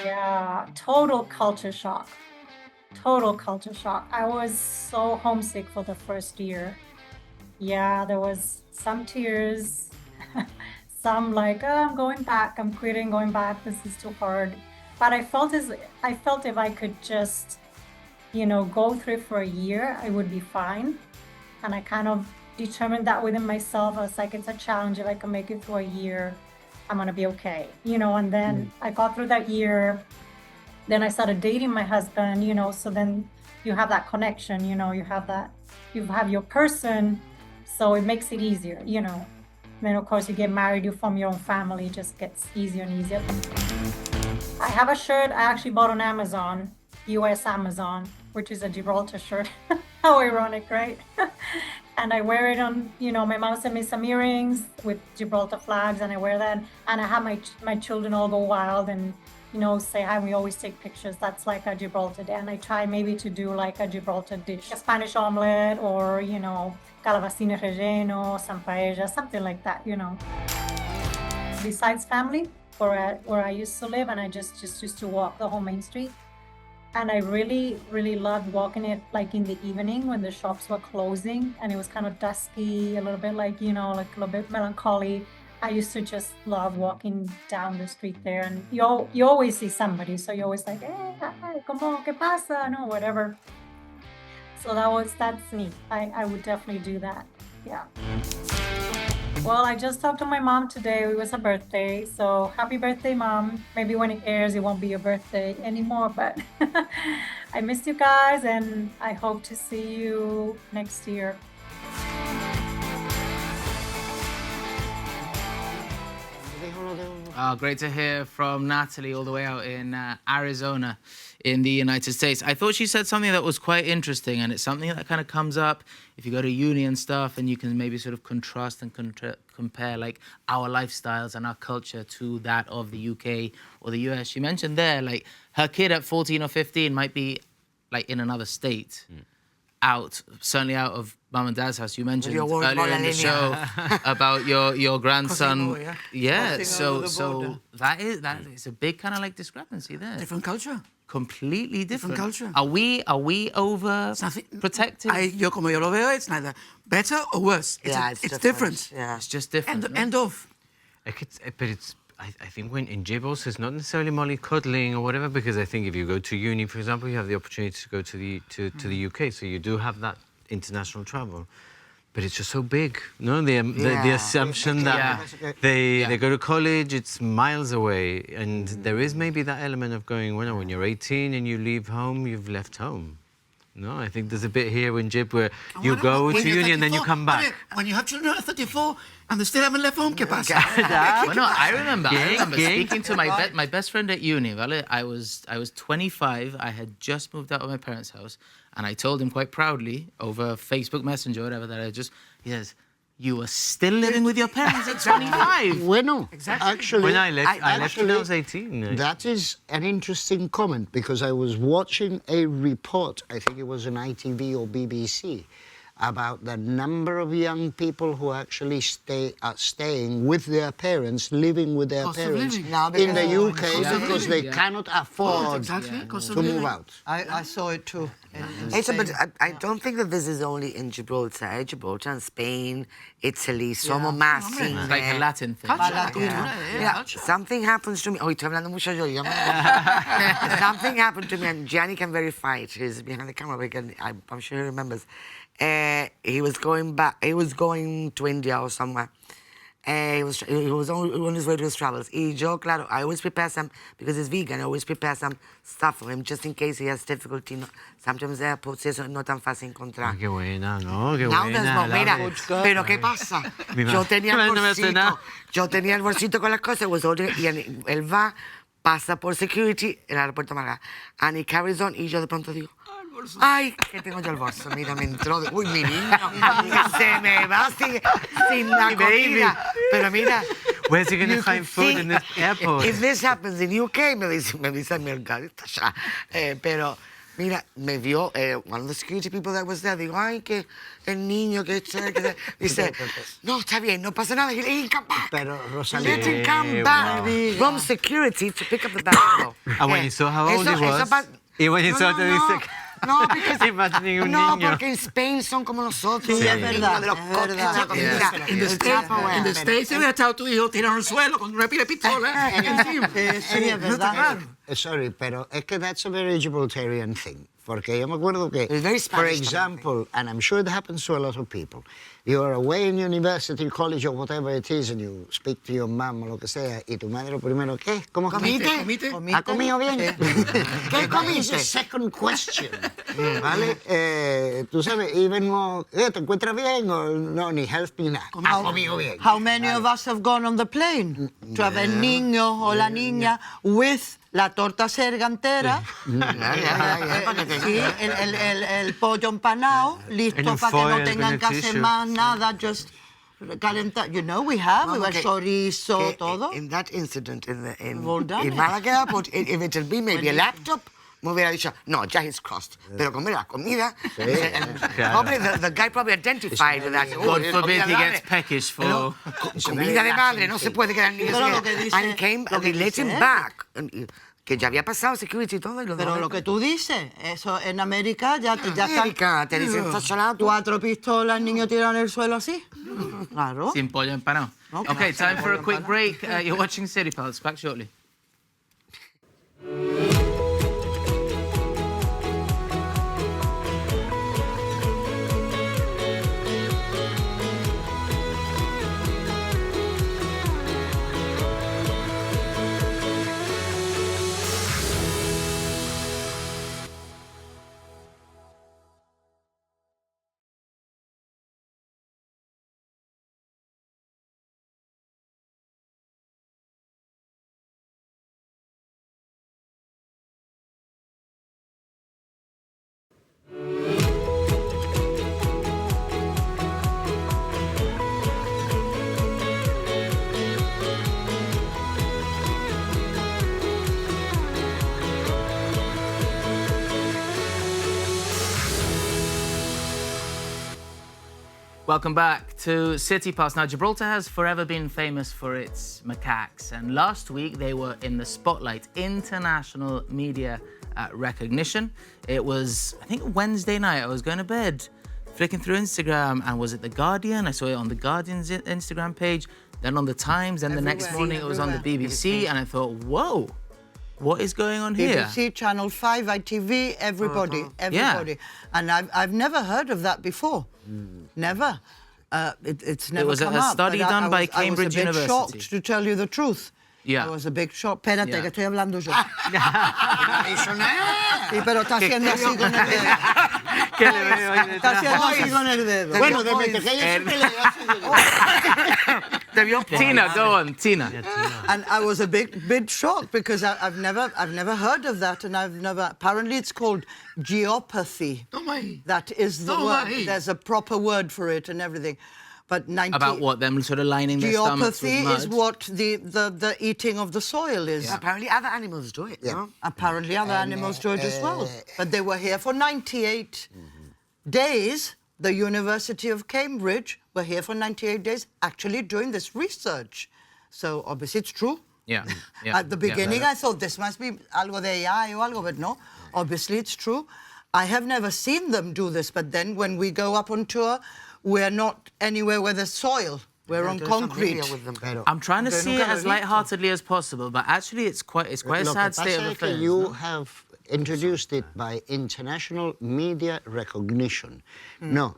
Yeah, total culture shock. Total culture shock. I was so homesick for the first year. Yeah, there was some tears. Some like, I'm going back, I'm quitting, going back, this is too hard. But I felt if I could just, go through it for a year, I would be fine. And I kind of determined that within myself. I was like, it's a challenge if I can make it through a year. I'm gonna be okay, you know. And then I got through that year. Then I started dating my husband, you know. So then you have that connection, you know. You have your person, so it makes it easier, you know. Then of course you get married, you form your own family, it just gets easier and easier. I have a shirt I actually bought on Amazon, US Amazon, which is a Gibraltar shirt. How ironic, right? And I wear it on, you know, my mom sent me some earrings with Gibraltar flags, and I wear that. And I have my children all go wild and, you know, say hi. We always take pictures. That's like a Gibraltar day. And I try maybe to do like a Gibraltar dish, a Spanish omelet, or, you know, calabacines relleno, some paella, something like that, you know. Besides family, where I used to live, and I just used to walk the whole main street. And I really, really loved walking it like in the evening when the shops were closing and it was kind of dusky, a little bit like, you know, like a little bit melancholy. I used to just love walking down the street there, and you always see somebody, so you're always like, hey, hi, como, ¿qué pasa? No, whatever. So that's neat. I would definitely do that. Yeah. Well, I just talked to my mom today. It was her birthday, so happy birthday, Mom. Maybe when it airs, it won't be your birthday anymore, but I miss you guys, and I hope to see you next year. Great to hear from Natalie all the way out in Arizona in the United States. I thought she said something that was quite interesting, and it's something that kind of comes up if you go to uni and stuff, and you can maybe sort of contrast and compare like our lifestyles and our culture to that of the UK or the US. She mentioned there, like, her kid at 14 or 15 might be like in another state. Certainly out of mum and dad's house. You mentioned earlier in the show about your grandson. Yeah, so that is a big kind of like discrepancy there. Different culture. Completely different culture. Are we over protective? Yo como yo lo veo, it's neither better or worse. It's different. Yeah. It's just different. End of. I think when in Gibraltar, it's not necessarily mollycoddling or whatever, because I think if you go to uni, for example, you have the opportunity to go to the UK, so you do have that international travel. But it's just so big, no? The assumption that they go to college, it's miles away, and there is maybe that element of going, well, when you're 18 and you leave home, you've left home. No, I think there's a bit here in Gib where you go to uni and then you come back. When you have children at 34 and they still haven't left home, ¿qué pasa? Well, no, I remember speaking to my best friend at uni, ¿vale? I was 25. I had just moved out of my parents' house, and I told him quite proudly over Facebook Messenger or whatever that he says, you were still living with your parents at 25. Bueno, actually, when I left when I was 18. That is an interesting comment, because I was watching a report, I think it was on ITV or BBC, about the number of young people who actually are staying with their parents, living with their parents in the UK because they cannot afford to move out. I saw it too. But I don't think that this is only in Gibraltar. Gibraltar and Spain, Italy, somos más. It's like a Latin thing. Something happens to me. Oh, estoy hablando mucho yo. Something happened to me, and Gianni can verify it. He's behind the camera, because I'm sure he remembers. He was going to India or somewhere. He was on his way to his travels. Y yo, claro, I always prepare some, because he's vegan, I always prepare some stuff for him, just in case he has difficulty. No, sometimes airports eso no tan fácil encontrar. Qué buena, ¿no? Qué Now buena. there's no, mira, pero ¿qué pasa? Yo tenía el bolsito con las cosas, y él va, pasa por security, el aeropuerto Málaga, and he carries on, y yo de pronto digo, ay, que tengo yo el bolso, mira, me entró de... Uy, mi niño, que se me va sin la comida. Pero mira... Where's he going to find food in this airport? If this happens in UK, me dice mi alcalde, pero... Mira, me vio one of the security people that was there. Digo, ay, que el niño, que dice, no, está bien, no pasa nada. He can come back. Pero, Rosalía, Let him come back from security to pick up the bag. And when he saw how old he was, y when he saw that he said... No, because, no, porque en Spain son como nosotros. Sí, es verdad, In the States, se hubiera echado tu hijo tirado al suelo con una pila de pistola encima. Sí, es verdad. Sorry, pero es que that's a very Gibraltarian thing. Porque yo me acuerdo que, for example, and I'm sure it happens to a lot of people, you're away in university, college, or whatever it is, and you speak to your mom o lo que sea, y tu madre lo primero, ¿qué? ¿Cómo ¿Comiste? ¿Ha comido bien? ¿Qué comiste? It's a second question, ¿vale? Tú sabes, even more, ¿te encuentras bien? O no, ni health ni nada. ¿Ha comido bien? How many of us have gone on the plane to have el niño o la niña with la torta serga entera, sí, el pollo empanado, listo para que no tengan que hacer más nada, just calentar. You know, we have chorizo, todo. In that incident in Well done. Málaga, but if it had been maybe a laptop, me hubiera dicho, no, ya it's crossed. Pero comer la comida, probably the guy probably identified with that. God forbid he gets peckish for... Comida de madre, no se puede quedar ni Pero lo que dice- And he came, lo que they let dice him él. back. Que ya había pasado security y todo. Y Pero lo que tú dices, eso en América ya América, te dicen, estás salado. 4 pistolas, el niño tirado en el suelo así. Claro. Sin pollo empanado. Okay, time for a quick break. You're watching City Pulse. Back shortly. Welcome back to City Pulse. Now, Gibraltar has forever been famous for its macaques, and last week they were in the spotlight, international media recognition. It was, I think, Wednesday night. I was going to bed, flicking through Instagram, and was it The Guardian? I saw it on The Guardian's Instagram page, then on The Times, and the next morning it was on the BBC, and I thought, whoa, what is going on here? BBC, Channel 5, ITV, everybody. Yeah. And I've never heard of that before. Never. It's never was a come up. study but done by Cambridge I was a bit University. shocked, to tell you the truth. Yeah. I was a big shock. Espérate, Yeah. que estoy hablando yo. No ha dicho nada. Sí, pero está haciendo así con el dedo. ¿Qué le veo ahí Está detrás? haciendo así con el dedo. Bueno, desde que ella siempre le hace... Tina, go on, Tina. And I was a bit shocked because I've never heard of that, and apparently it's called geopathy. That is the word. There's a proper word for it and everything. But About what? Them sort of lining their stomachs with geopathy mud? is what the eating of the soil is. Apparently other animals do it, no? Apparently other animals do it as well. But they were here for 98 days. The University of Cambridge were here for 98 days actually doing this research. So obviously it's true. Yeah. At the beginning I thought this must be algo de AI o algo, but no, obviously it's true. I have never seen them do this, but then when we go up on tour, we're not anywhere where there's soil. We're on concrete. I'm trying to see it as lightheartedly as possible, but actually it's quite a sad state of affairs. You have introduced it by international media recognition. No,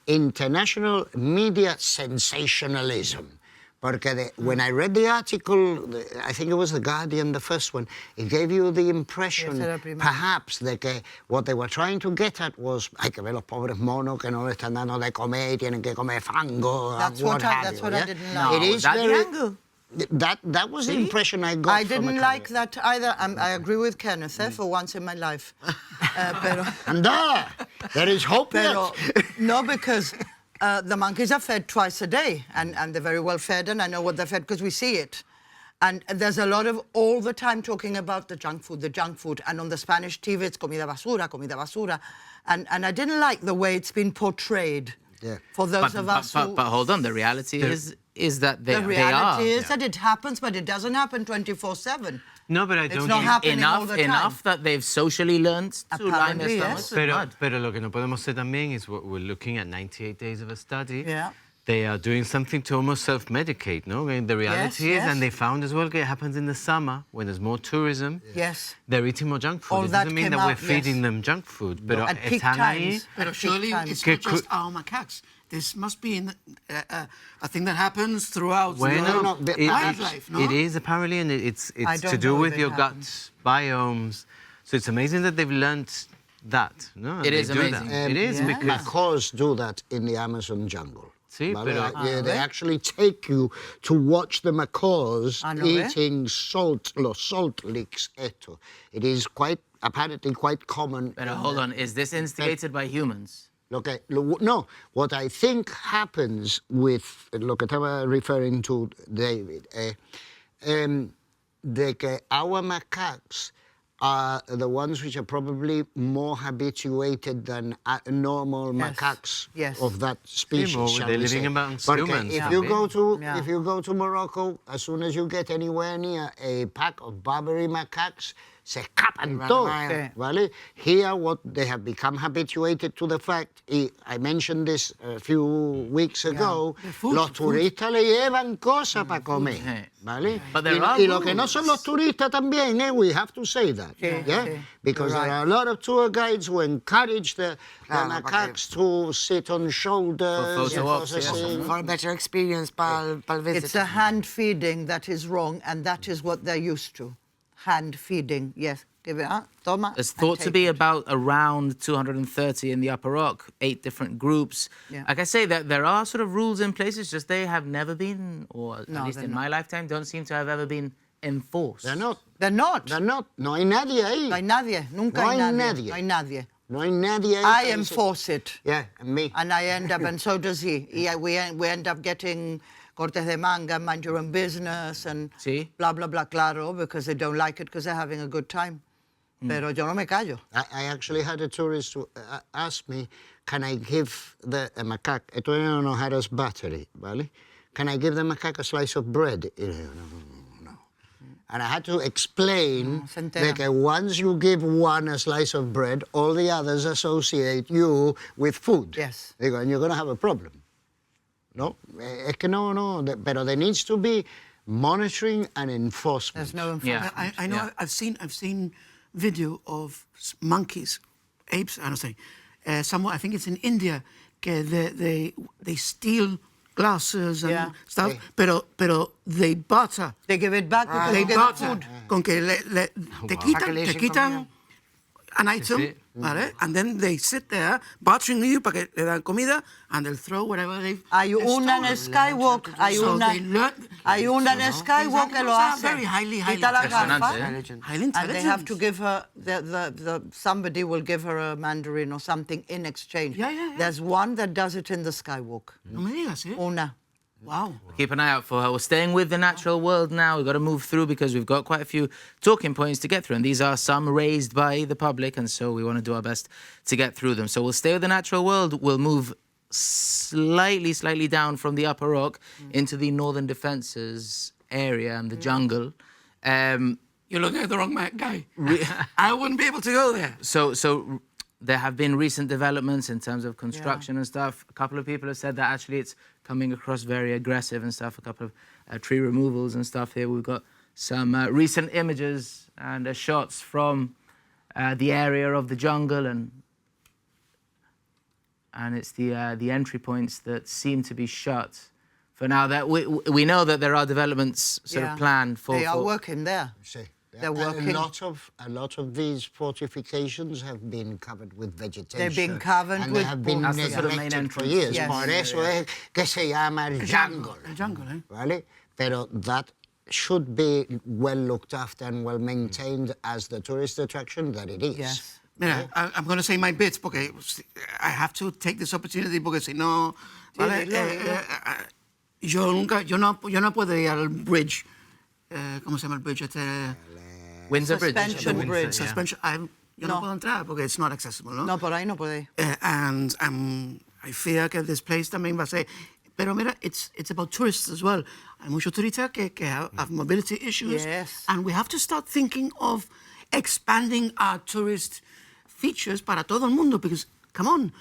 international media sensationalism. Porque when I read the article, I think it was The Guardian, the first one, it gave you the impression, perhaps, de que what they were trying to get at was, hay que ver los pobres monos que no le están dando de comer y tienen que comer fango. That's what I didn't like. It is that very, the angle? That was the impression I got I from didn't it. like that either. I agree with Kenneth for once in my life. Anda, there is hope Pero, yet. no, because the monkeys are fed twice a day, and they're very well fed, and I know what they're fed because we see it. And there's a lot of all the time talking about the junk food, and on the Spanish TV it's comida basura. And I didn't like the way it's been portrayed. Yeah. For those of us who... But hold on, the reality is that they are. The reality is that it happens, but it doesn't happen 24/7. No, but I It's don't not think- happening all the time. Enough that they've socially learned to line their Apparently, stomachs yes. with Pero, mud. pero lo que no podemos hacer también is what we're looking at 98 days of a study. Yeah. They are doing something to almost self-medicate, no? And the reality is, yes. and they found as well, it happens in the summer when there's more tourism. Yes. They're eating more junk food. All It that doesn't mean came that we're out, feeding yes. them junk food. Pero At peak están ahí. times. But surely it's Que not just our macaques. this must be a thing that happens throughout Bueno, wildlife, no? it is apparently, and it's I to don't do know with if it your happens. gut biomes. So it's amazing that they've learnt that. No, It they is do amazing. That. It is Yeah. because Macaques do that in the Amazon jungle. Sí, Vale? pero- Yeah, they actually take you to watch the macaques Ah, no ve? eating los salt licks. Esto. It is apparently quite common. But hold on, is this instigated by humans? No, what I think happens with, lo que estaba referring to David, de que our macaques are the ones which are probably more habituated than normal macaques Yes. of that species. well, shall they're we living say. amongst Porque humans, if yeah. you go to Yeah. if you go to Morocco, as soon as you get anywhere near a pack of Barbary macaques, se escapan run a todos. mile. ¿Vale? Here, what they have become habituated to the fact, I mentioned this a few weeks ago, food, los the food. turistas le llevan cosas para comer, Yeah. ¿vale? But there y, are y lo que no son rules. los turistas también, we have to say that, Sí, yeah? sí. Because You're there right. are a lot of tour guides who encourage the Claro, macaques to sit on shoulders, For photo ops, yes. processing. For a better experience para el visitor. It's a hand feeding that is wrong, and that is what they're used to. Hand feeding, yes. Give it, toma. It's and thought to take be it. about around 230 in the Upper Rock, 8 different groups. Yeah. Like I say, that there are sort of rules in place, it's just they have never been, or No, at least they're in not. my lifetime, don't seem to have ever been enforced. They're not. They're not. They're not. No hay nadie ahí. No hay nadie. Nunca No hay hay nadie. nadie. No hay nadie. No hay nadie ahí. I que dice- enforce it. Yeah, and me. And I end up, and so does he. We end up getting cortes de manga, mind your own business, and Sí. blah, blah, blah, claro, because they don't like it because they're having a good time. Pero yo no me callo. I actually had a tourist who ask me, can I give a macaque, esto no has battery, ¿vale? Can I give the macaque a slice of bread? Y yo, no. And I had to explain se entera. that once you give one a slice of bread, all the others associate you with food. Yes. Digo, and you're going to have a problem. No, es que no, pero there needs to be monitoring and enforcement. There's no enforcement. Yeah. I know. Yeah. I've seen video of monkeys, apes. I don't say. Somewhere, I think it's in India. They steal glasses and Yeah. stuff. Pero they barter. They give it back because They they get barter. food. Con que te quitan an item, Sí. ¿vale? And then they sit there bartering you para que le dan comida, and they'll throw whatever they've Hay una en Skywalk, hay So una they learn- en Skywalk que lo These animals hace. are very highly Quita la impressionante, gafa, ¿eh? highly and they have intelligent. to give her, somebody will give her a mandarin or something in exchange. Yeah. There's one that does it in the Skywalk. No me digas, ¿eh? Una. Wow. Keep an eye out for her. We're staying with the natural world now. We've got to move through because we've got quite a few talking points to get through. And these are some raised by the public. And so we want to do our best to get through them. So we'll stay with the natural world. We'll move slightly down from the Upper Rock into the Northern Defences area and the jungle. You're looking at the wrong guy. I wouldn't be able to go there. So there have been recent developments in terms of construction and stuff. A couple of people have said that actually it's coming across very aggressive and stuff. A couple of tree removals and stuff here. We've got some recent images and shots from the area of the jungle, and it's the entry points that seem to be shut for now. That we know that there are developments sort of planned for. They are working there. See, They're working. A lot of these fortifications have been covered with vegetation. They've been covered and with they have been That's the sort of main neglected for entrance. years. Yes. Por eso es que se llama el jungle. The jungle, eh? ¿Vale? Pero that should be well looked after and well maintained as the tourist attraction that it is. Yes. Mira, I'm going to say my bits porque I have to take this opportunity porque si no, ¿vale? Yo no puedo ir al bridge. ¿Cómo se llama el bridge? Windsor Bridge. Suspension Windsor, bridge. yeah. Suspension. Yo no puedo entrar porque it's not accessible, ¿no? No, por ahí no puede. And I fear que this place también va a ser. Pero mira, it's about tourists as well. Hay muchos turistas que have mobility issues. Yes. And we have to start thinking of expanding our tourist features para todo el mundo because come on.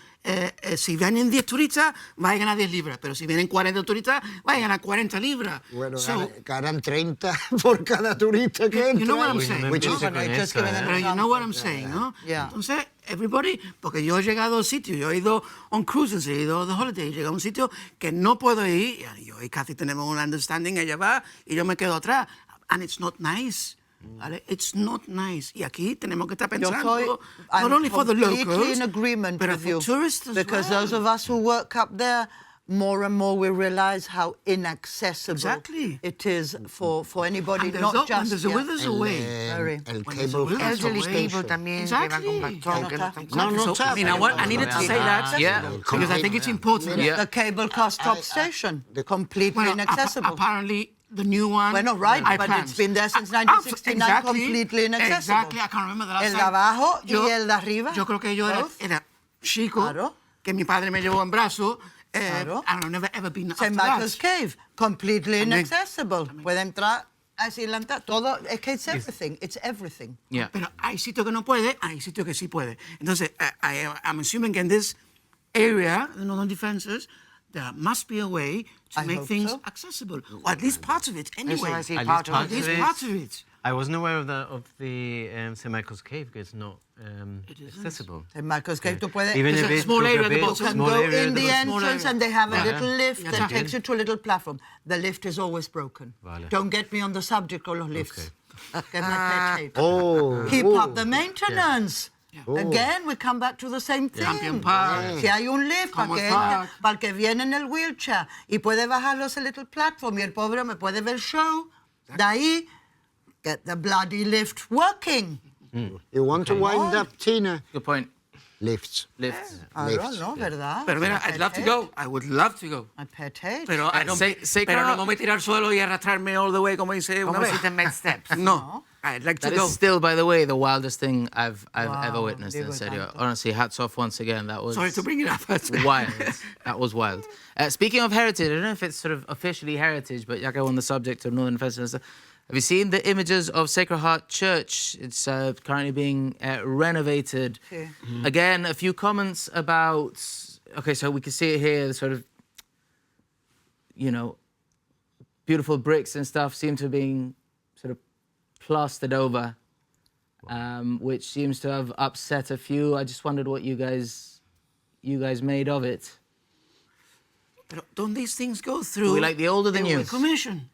Si vienen 10 turistas, va a ganar 10 libras. Pero si vienen 40 turistas, va a ganar 40 libras. Bueno, So, ganan 30 por cada turista que entra. you know what I'm Uy, no saying, me Which ¿no? is- empieces con Bueno, eso, ¿eh? Pero you know what I'm saying, ¿no? Yeah. Entonces, everybody, porque yo he llegado a sitios, yo he ido on cruises, he ido de holiday, he llegado a un sitio que no puedo ir, y yo y Kathy tenemos un understanding, ella va y yo me quedo atrás. And it's not nice. ¿Vale? It's not nice. Y aquí tenemos que estar pensando, not only for the locals, completely in agreement but with for you. tourists as Because well. those of us who work up there, more and more we realize how inaccessible Exactly. it is for anybody, And there's not no- just and there's a yeah. withers away. Very. El When there's cable a will, car Elderly Exactly. people también que van con Exactly. bastón, que no están No, no, So, I mean, I needed to say that, Yeah. because I think it's important. Yeah. The cable car stop station, completely Well, inaccessible. apparently, the new one. Well, no, right, I but planned. it's been there since 1969, Exactly, completely inaccessible. Exactly, I can't remember the last El de time. abajo y el de arriba. Yo creo que yo era, Both. era chico, Claro. que mi padre me llevó en brazo. Claro. And I've never ever been after St. Michael's that. Cave, completely También. inaccessible. Puede entrar así la entrada. Todo, es que it's everything. It's everything. Yeah. Pero hay sitios que no puede, hay sitios que sí puede. Entonces, I'm assuming in this area, the Northern Defences, there must be a way to I make hope things so. accessible, or at least parts of it anyway. I see At part least of At parts it. least of it. parts of it. I wasn't aware of the St. Michael's Cave because it's not accessible. St. Michael's Cave, tú puedes... Even There's if a it's small took area a at the bit, bottom. You can small go area in at the bottom. small entrance area. and they have a Yeah. little lift that Yeah. takes you to a little platform. The lift is always broken. Vale. Don't get me on the subject of los lifts. Que me pet hate. Oh, Keep up the maintenance. Again, we come back to the same thing. Campion Park. Si hay un lift para Common que, Park. para el que viene en el wheelchair y puede bajarlo ese little platform y el pobre me puede ver show, de ahí, get the bloody lift working. you want to wind up, Tina? Good point. Lifts. Lifts. I don't know, ¿verdad? Pero mira, I'd love to go. I would love to go. I pet hate. Pero, I don't, say pero Carol- no me tirar al suelo y arrastrarme all the way, como dice una Como vez. si te make steps. No, I'd like to That go. is still, by the way, the wildest thing I've ever Wow, witnessed in digo serio. tanto. Honestly, hats off once again. That was Sorry to bring it up. wild. That was wild. Speaking of heritage, I don't know if it's sort of officially heritage, but ya que on the subject of Northern Festival and stuff, have you seen the images of Sacred Heart Church? It's currently being renovated. Sí. Again, a few comments about. Okay, so we can see it here. The sort of, beautiful bricks and stuff seem to be sort of plastered over, which seems to have upset a few. I just wondered what you guys made of it. Pero don't these things go through? We like the old or the a new? commission.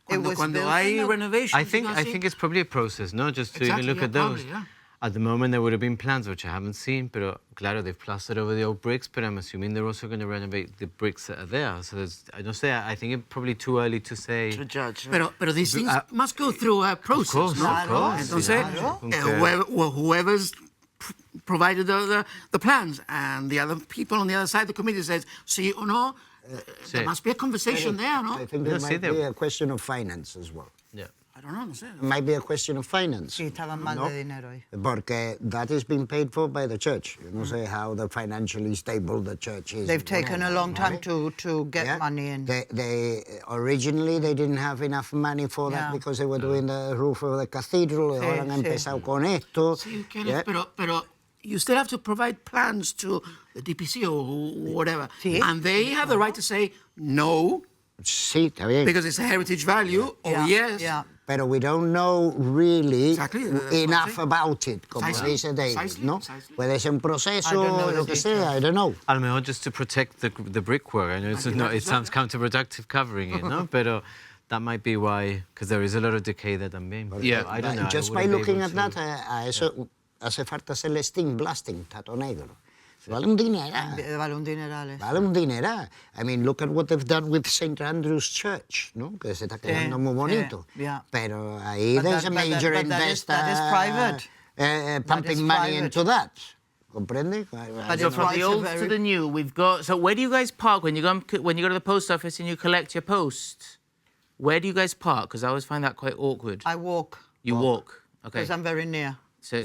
was Cuando built hay in the- renovations. I think it's probably a process, no? Just to Exactly, even look yeah, at those. probably, yeah. At the moment, there would have been plans, which I haven't seen, but claro, they've plastered over the old bricks, but I'm assuming they're also going to renovate the bricks that are there. So there's, I don't say, I think it's probably too early to say. To judge. Pero these things must go through a process, course, ¿no? of course, Entonces, claro. whoever's provided the plans and the other people on the other side, the committee says, sí or no, there Sí. must be a conversation there, ¿no? I think there No, sí, might be there- a question of finance as well. Yeah. I don't know, no sé. It might be a question of finance. Sí, estaban mal No? de dinero ahí. Porque that is being paid for by the church. You know, say how the financially stable the church is. They've taken a long time to get Yeah. money in. They originally they didn't have enough money for that Yeah. because they were doing the roof of the cathedral. Sí, Ahora han sí. empezado con esto. Sí, Kenneth, Yeah. pero you still have to provide plans to the DPC or whatever. Sí. And they have the right to say no, Sí, está bien. because it's a heritage value, or Yeah, yes. yeah. Pero we don't know really Exactly, that's what I'm enough saying. about it, como Precisely, dice David, precisely, ¿no? precisely. Puede ser un proceso, I don't know lo the que sea, I don't know. A lo mejor just to protect the brickwork. I know it's not, it sounds counterproductive covering it, no? Pero that might be why, because there is a lot of decay there también. Yeah. I don't know. I Just by wouldn't be looking able at to- that, a eso hace falta hacerle steam blasting, tato negro. Vale un dineral. Vale un dineral. Vale un dineral. I mean, look at what they've done with St. Andrew's Church, ¿no? Que se está quedando muy bonito. yeah. Pero ahí But there's that- a but that- major but that is- investor that is private. pumping is money private. into that. ¿Comprende? But So it's from quite the a old very- to the new, we've got. So where do you guys park when you go to the post office and you collect your post? Where do you guys park? Because I always find that quite awkward. I walk You walk. Okay. because I'm very near. So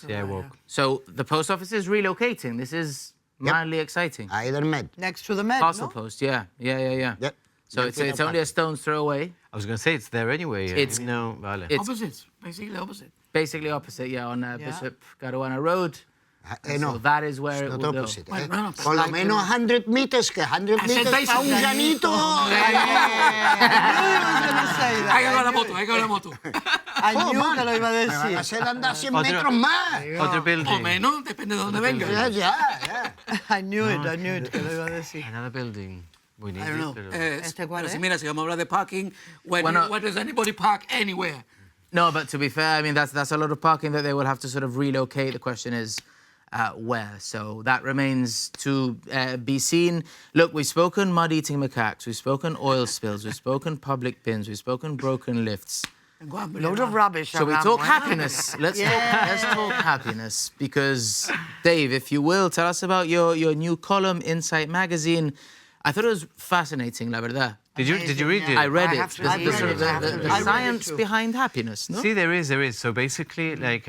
Yeah, I walk. so the post office is relocating. This is mildly exciting. Ahí del Med. Next to the Met, Parcel no? post, yeah. Yep. So it's only a stone's throw away. I was going to say it's there anyway. It's- no, vale. It's Opposite, basically opposite. basically opposite, yeah, on Bishop Caruana Road. No, So that is where it's it not will go. opposite. Well, no, Por lo menos 100 meters, que 100 I said meters para un basically- llanito. Hay que hablar la moto, hay que hablar la moto. I knew que lo iba a Me van a decir. hacer andar 100 Otro- metros más. Other O building. menos, depende de dónde venga. Ya. I knew it que lo iba a decir. Another building. We need I don't know. it, pero- Pero cuál si es? mira, si vamos a hablar de parking, where Bueno- does anybody park anywhere? No, but to be fair, I mean, that's a lot of parking that they will have to sort of relocate. The question is where. So that remains to be seen. Look, we've spoken mud-eating macaques, we've spoken oil spills, we've spoken public bins, we've spoken broken lifts. Load of rubbish. So we around, talk right? happiness. Let's talk happiness, because Dave, if you will, tell us about your new column, Insight Magazine. I thought it was fascinating, la verdad. Did you read it? I read I it. have to The, read the, it, sort of I have to the read it. science behind happiness, no? See, there is. So basically, like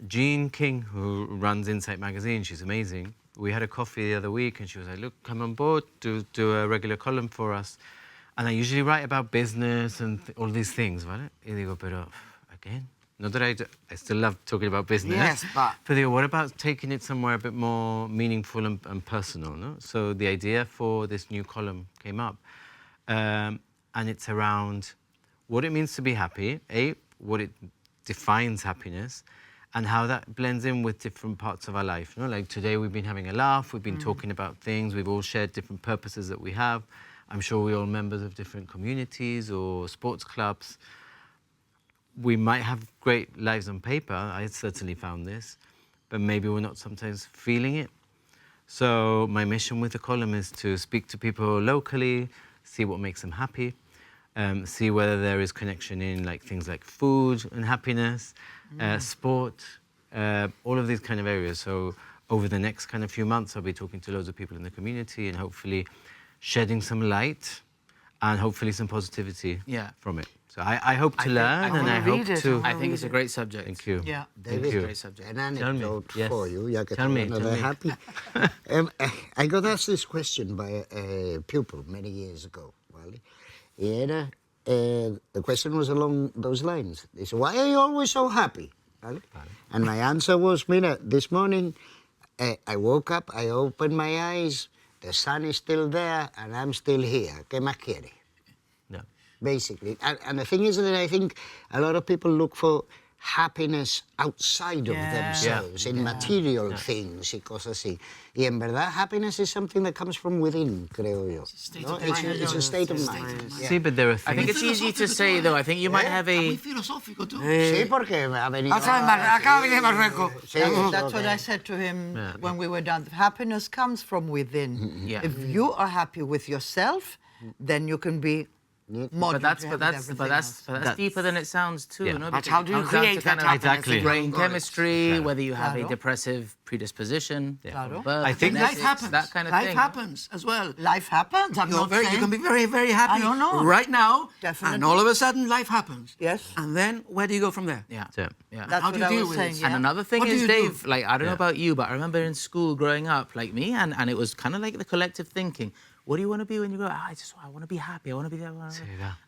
Jean King, who runs Insight Magazine, she's amazing. We had a coffee the other week, and she was like, "Look, come on board, do a regular column for us." And I usually write about business and all these things, ¿vale? Y digo, pero again, not that I still love talking about business. Yes, but- digo, what about taking it somewhere a bit more meaningful and personal, no? So the idea for this new column came up. And it's around what it means to be happy, what it defines happiness, and how that blends in with different parts of our life. You know? Like today we've been having a laugh, we've been talking about things, we've all shared different purposes that we have. I'm sure we're all members of different communities or sports clubs. We might have great lives on paper, I certainly found this, but maybe we're not sometimes feeling it. So my mission with the column is to speak to people locally, see what makes them happy, see whether there is connection in like things like food and happiness, sport, all of these kind of areas. So over the next kind of few months, I'll be talking to loads of people in the community and hopefully shedding some light and hopefully some positivity from it. So I hope to learn and I hope to... I think it's a great subject. Thank you. Yeah. Thank David, you. Great subject. an anecdote Yes. for you, ya que Tell me, estamos tell me. happy. I got asked this question by a pupil many years ago, ¿vale? Y era, the question was along those lines. They said, why are you always so happy? ¿Vale? And my answer was, mira, this morning I woke up, I opened my eyes, the sun is still there, and I'm still here. ¿Qué más quiere? No. Basically. And the thing is that I think a lot of people look for happiness outside of themselves, in material things y cosas así. Y en verdad, happiness is something that comes from within, creo yo. ¿no? It's a state of mind. Yeah. See, but there are I think things... it's easy to say, though. I think you might have Muy a... filosófico tú. Sí, porque ha venido... Acaba de venir de Marruecos. Sí, That's what I said to him when we were done. Happiness comes from within. Yeah. If you are happy with yourself, then you can be But that's deeper than it sounds too, Yeah. no? But Because how it do you comes down to create kind that of happiness? Exactly. brain chemistry, Claro. whether you have a Claro. depressive predisposition, Claro. from birth, I think Life genetics, happens. that kind of Life thing. happens as well. Life happens. I'm not You saying. can be very, very happy I don't know. right now, Definitely. and all of a sudden life happens. Yes. And then where do you go from there? Yeah, Yeah. yeah. That's How do what you I deal was with saying. it? Yeah. And another thing What do is, you do? Dave, like, I don't know about you, but I remember in school growing up, like me, and it was kind of like the collective thinking. What do you want to be when you grow up? I want to be happy. I want to be there.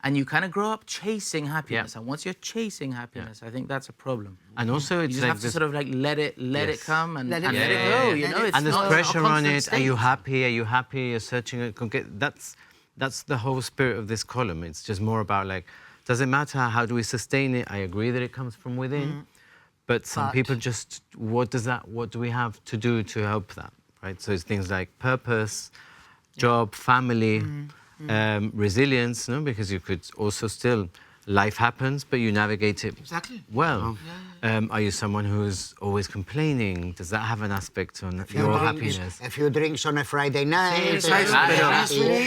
And you kind of grow up chasing happiness. And once you're chasing happiness, I think that's a problem. And also You it's just like have to this... sort of like let it Yes. come and Let let it it go. go. You know, it's and there's not a pressure on constant it. Are you state. happy? Are you happy? You're searching it. That's the whole spirit of this column. It's just more about like, does it matter? How do we sustain it? I agree that it comes from within, but some But- people just, what do we have to do to help that, right? So it's things like purpose, job, family, resilience, no? Because you could also still, life happens, but you navigate it Exactly. well. Are you someone who's always complaining? Does that have an aspect on your happiness? A few drinks on a Friday night.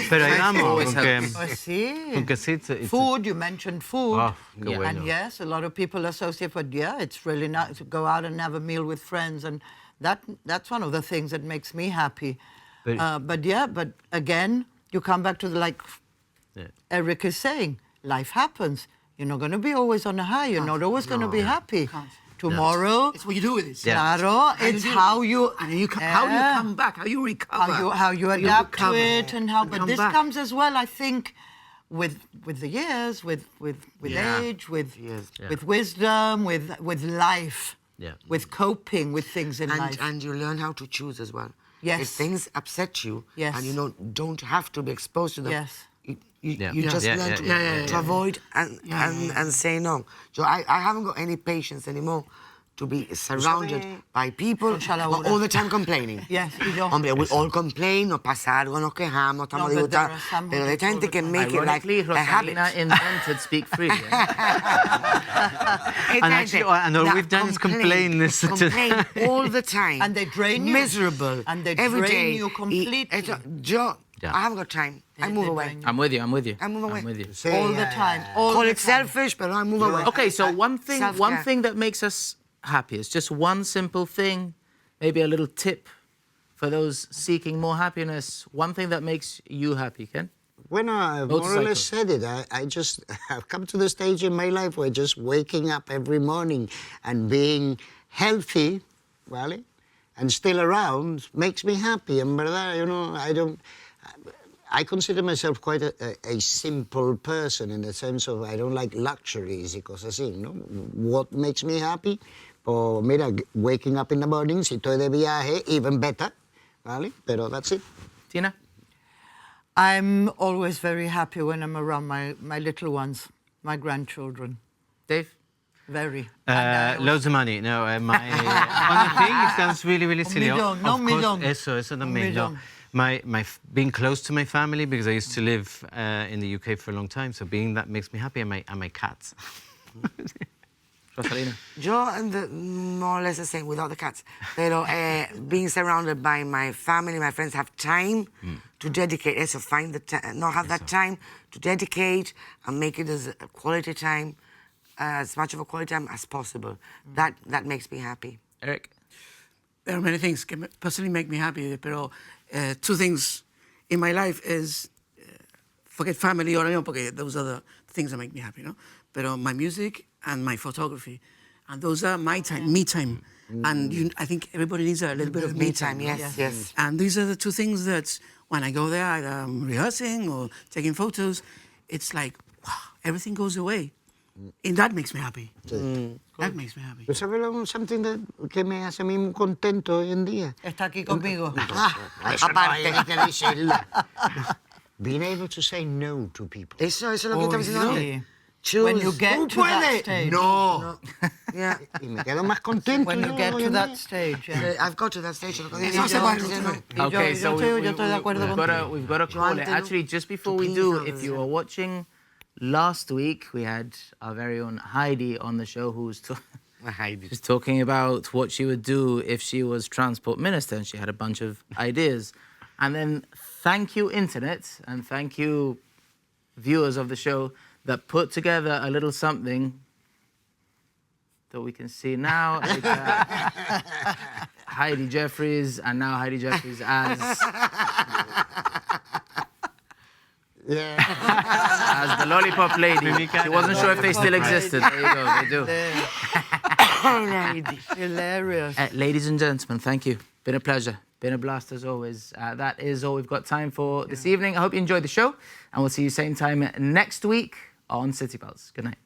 Pero ahí vamos, Always con que, helps. Oh, sí. con que sí, it's- Food, you mentioned food. Oh, qué Yeah. bueno. And yes, a lot of people associate with, it's really nice to go out and have a meal with friends. And that's one of the things that makes me happy. But- But again, you come back to Yeah. Eric is saying, life happens. You're not going to be always on a high. You're not always going to be happy. Tomorrow, It's what you do with it. Yeah. claro, it's how you... And how you come back, how you recover. how you adapt to recover. it and how, but Come this back. comes as well, I think, with the years, with Yeah. age, with Yes. with wisdom, with life. Yeah. with coping with things in life. And you learn how to choose as well. Yes. If things upset you, Yes. and you don't have to be exposed to them, Yes. you just learn to avoid and say no. So I haven't got any patience anymore to be surrounded by people but all the time complaining. Yes, y yo. Hombre, we all complain, nos pasa algo, nos quejamos, estamos No, but there disgutados, are some pero who hay do all gente the que time. make it like Ironically, a habit. Rosalina invented Speak Freely. And actually, and all we've done is complain this- Complain all the time. And they drain you. Miserable. And they every drain day. you completely. Yo, Yeah. I haven't got time. I move away. drain you. I'm with you. I'm with you. I move away. I'm with you. All the time. All Call the it time. selfish, but I move away. Okay, so one Self-care. thing that makes us happy is just one simple thing, maybe a little tip for those seeking more happiness. One thing that makes you happy, Ken? Well, no, I've more or less said it. I just have come to the stage in my life where just waking up every morning and being healthy, ¿vale? And still around makes me happy. And verdad, you know, I consider myself quite a simple person in the sense of I don't like luxuries y cosas así, ¿no? What makes me happy? Pues mira, waking up in the morning, si estoy de viaje, even better, ¿vale? Pero that's it. Tina? I'm always very happy when I'm around my little ones, my grandchildren. Dave? Very. Loads of money. No, my on the thing, it sounds really, really silly. millón, no, Of course, millón. eso Un también. No. millón. Being close to my family, because I used to live in the UK for a long time, so being that makes me happy, and my cats. Rosalina? Yo more or less the same without the cats. Pero being surrounded by my family, my friends, have time to dedicate. So find the time, not have that time to dedicate and make it as a quality time, as much of a quality time as possible. That makes me happy. Eric? There are many things that personally make me happy, pero two things in my life is forget family or no, porque those are the things that make me happy, no? Pero my music and my photography, and those are my time, me time. And I think everybody needs a little bit of me time. Yes. And these are the two things that when I go there, either I'm rehearsing or taking photos, it's like, wow, everything goes away. And that makes me happy. That makes me happy. ¿Tú sabes something que me hace a mí muy contento hoy en día? Está aquí conmigo. Eso no hay que decirlo. Being able to say no to people. Eso es lo que estaba diciendo antes. Sí. When you get to that stage. No. Yeah. Y me quedo más contento. When you get hoy to en that día. stage. Yeah. I've got to that stage. Eso se va a resolver. Okay, so yo estoy de acuerdo we've got to call it. Actually, just before we do, if you were watching last week, we had our very own Heidi on the show who was just talking about what she would do if she was transport minister, and she had a bunch of ideas. And then thank you, internet, and thank you, viewers of the show, that put together a little something that we can see now. It's, Heidi Jeffries, and now Heidi Jeffries as the lollipop lady. She wasn't sure if they still existed. There you go, they do. Hilarious. Ladies and gentlemen, thank you. Been a pleasure. Been a blast as always. That is all we've got time for this evening. I hope you enjoyed the show, and we'll see you same time next week on City Pulse. Good night.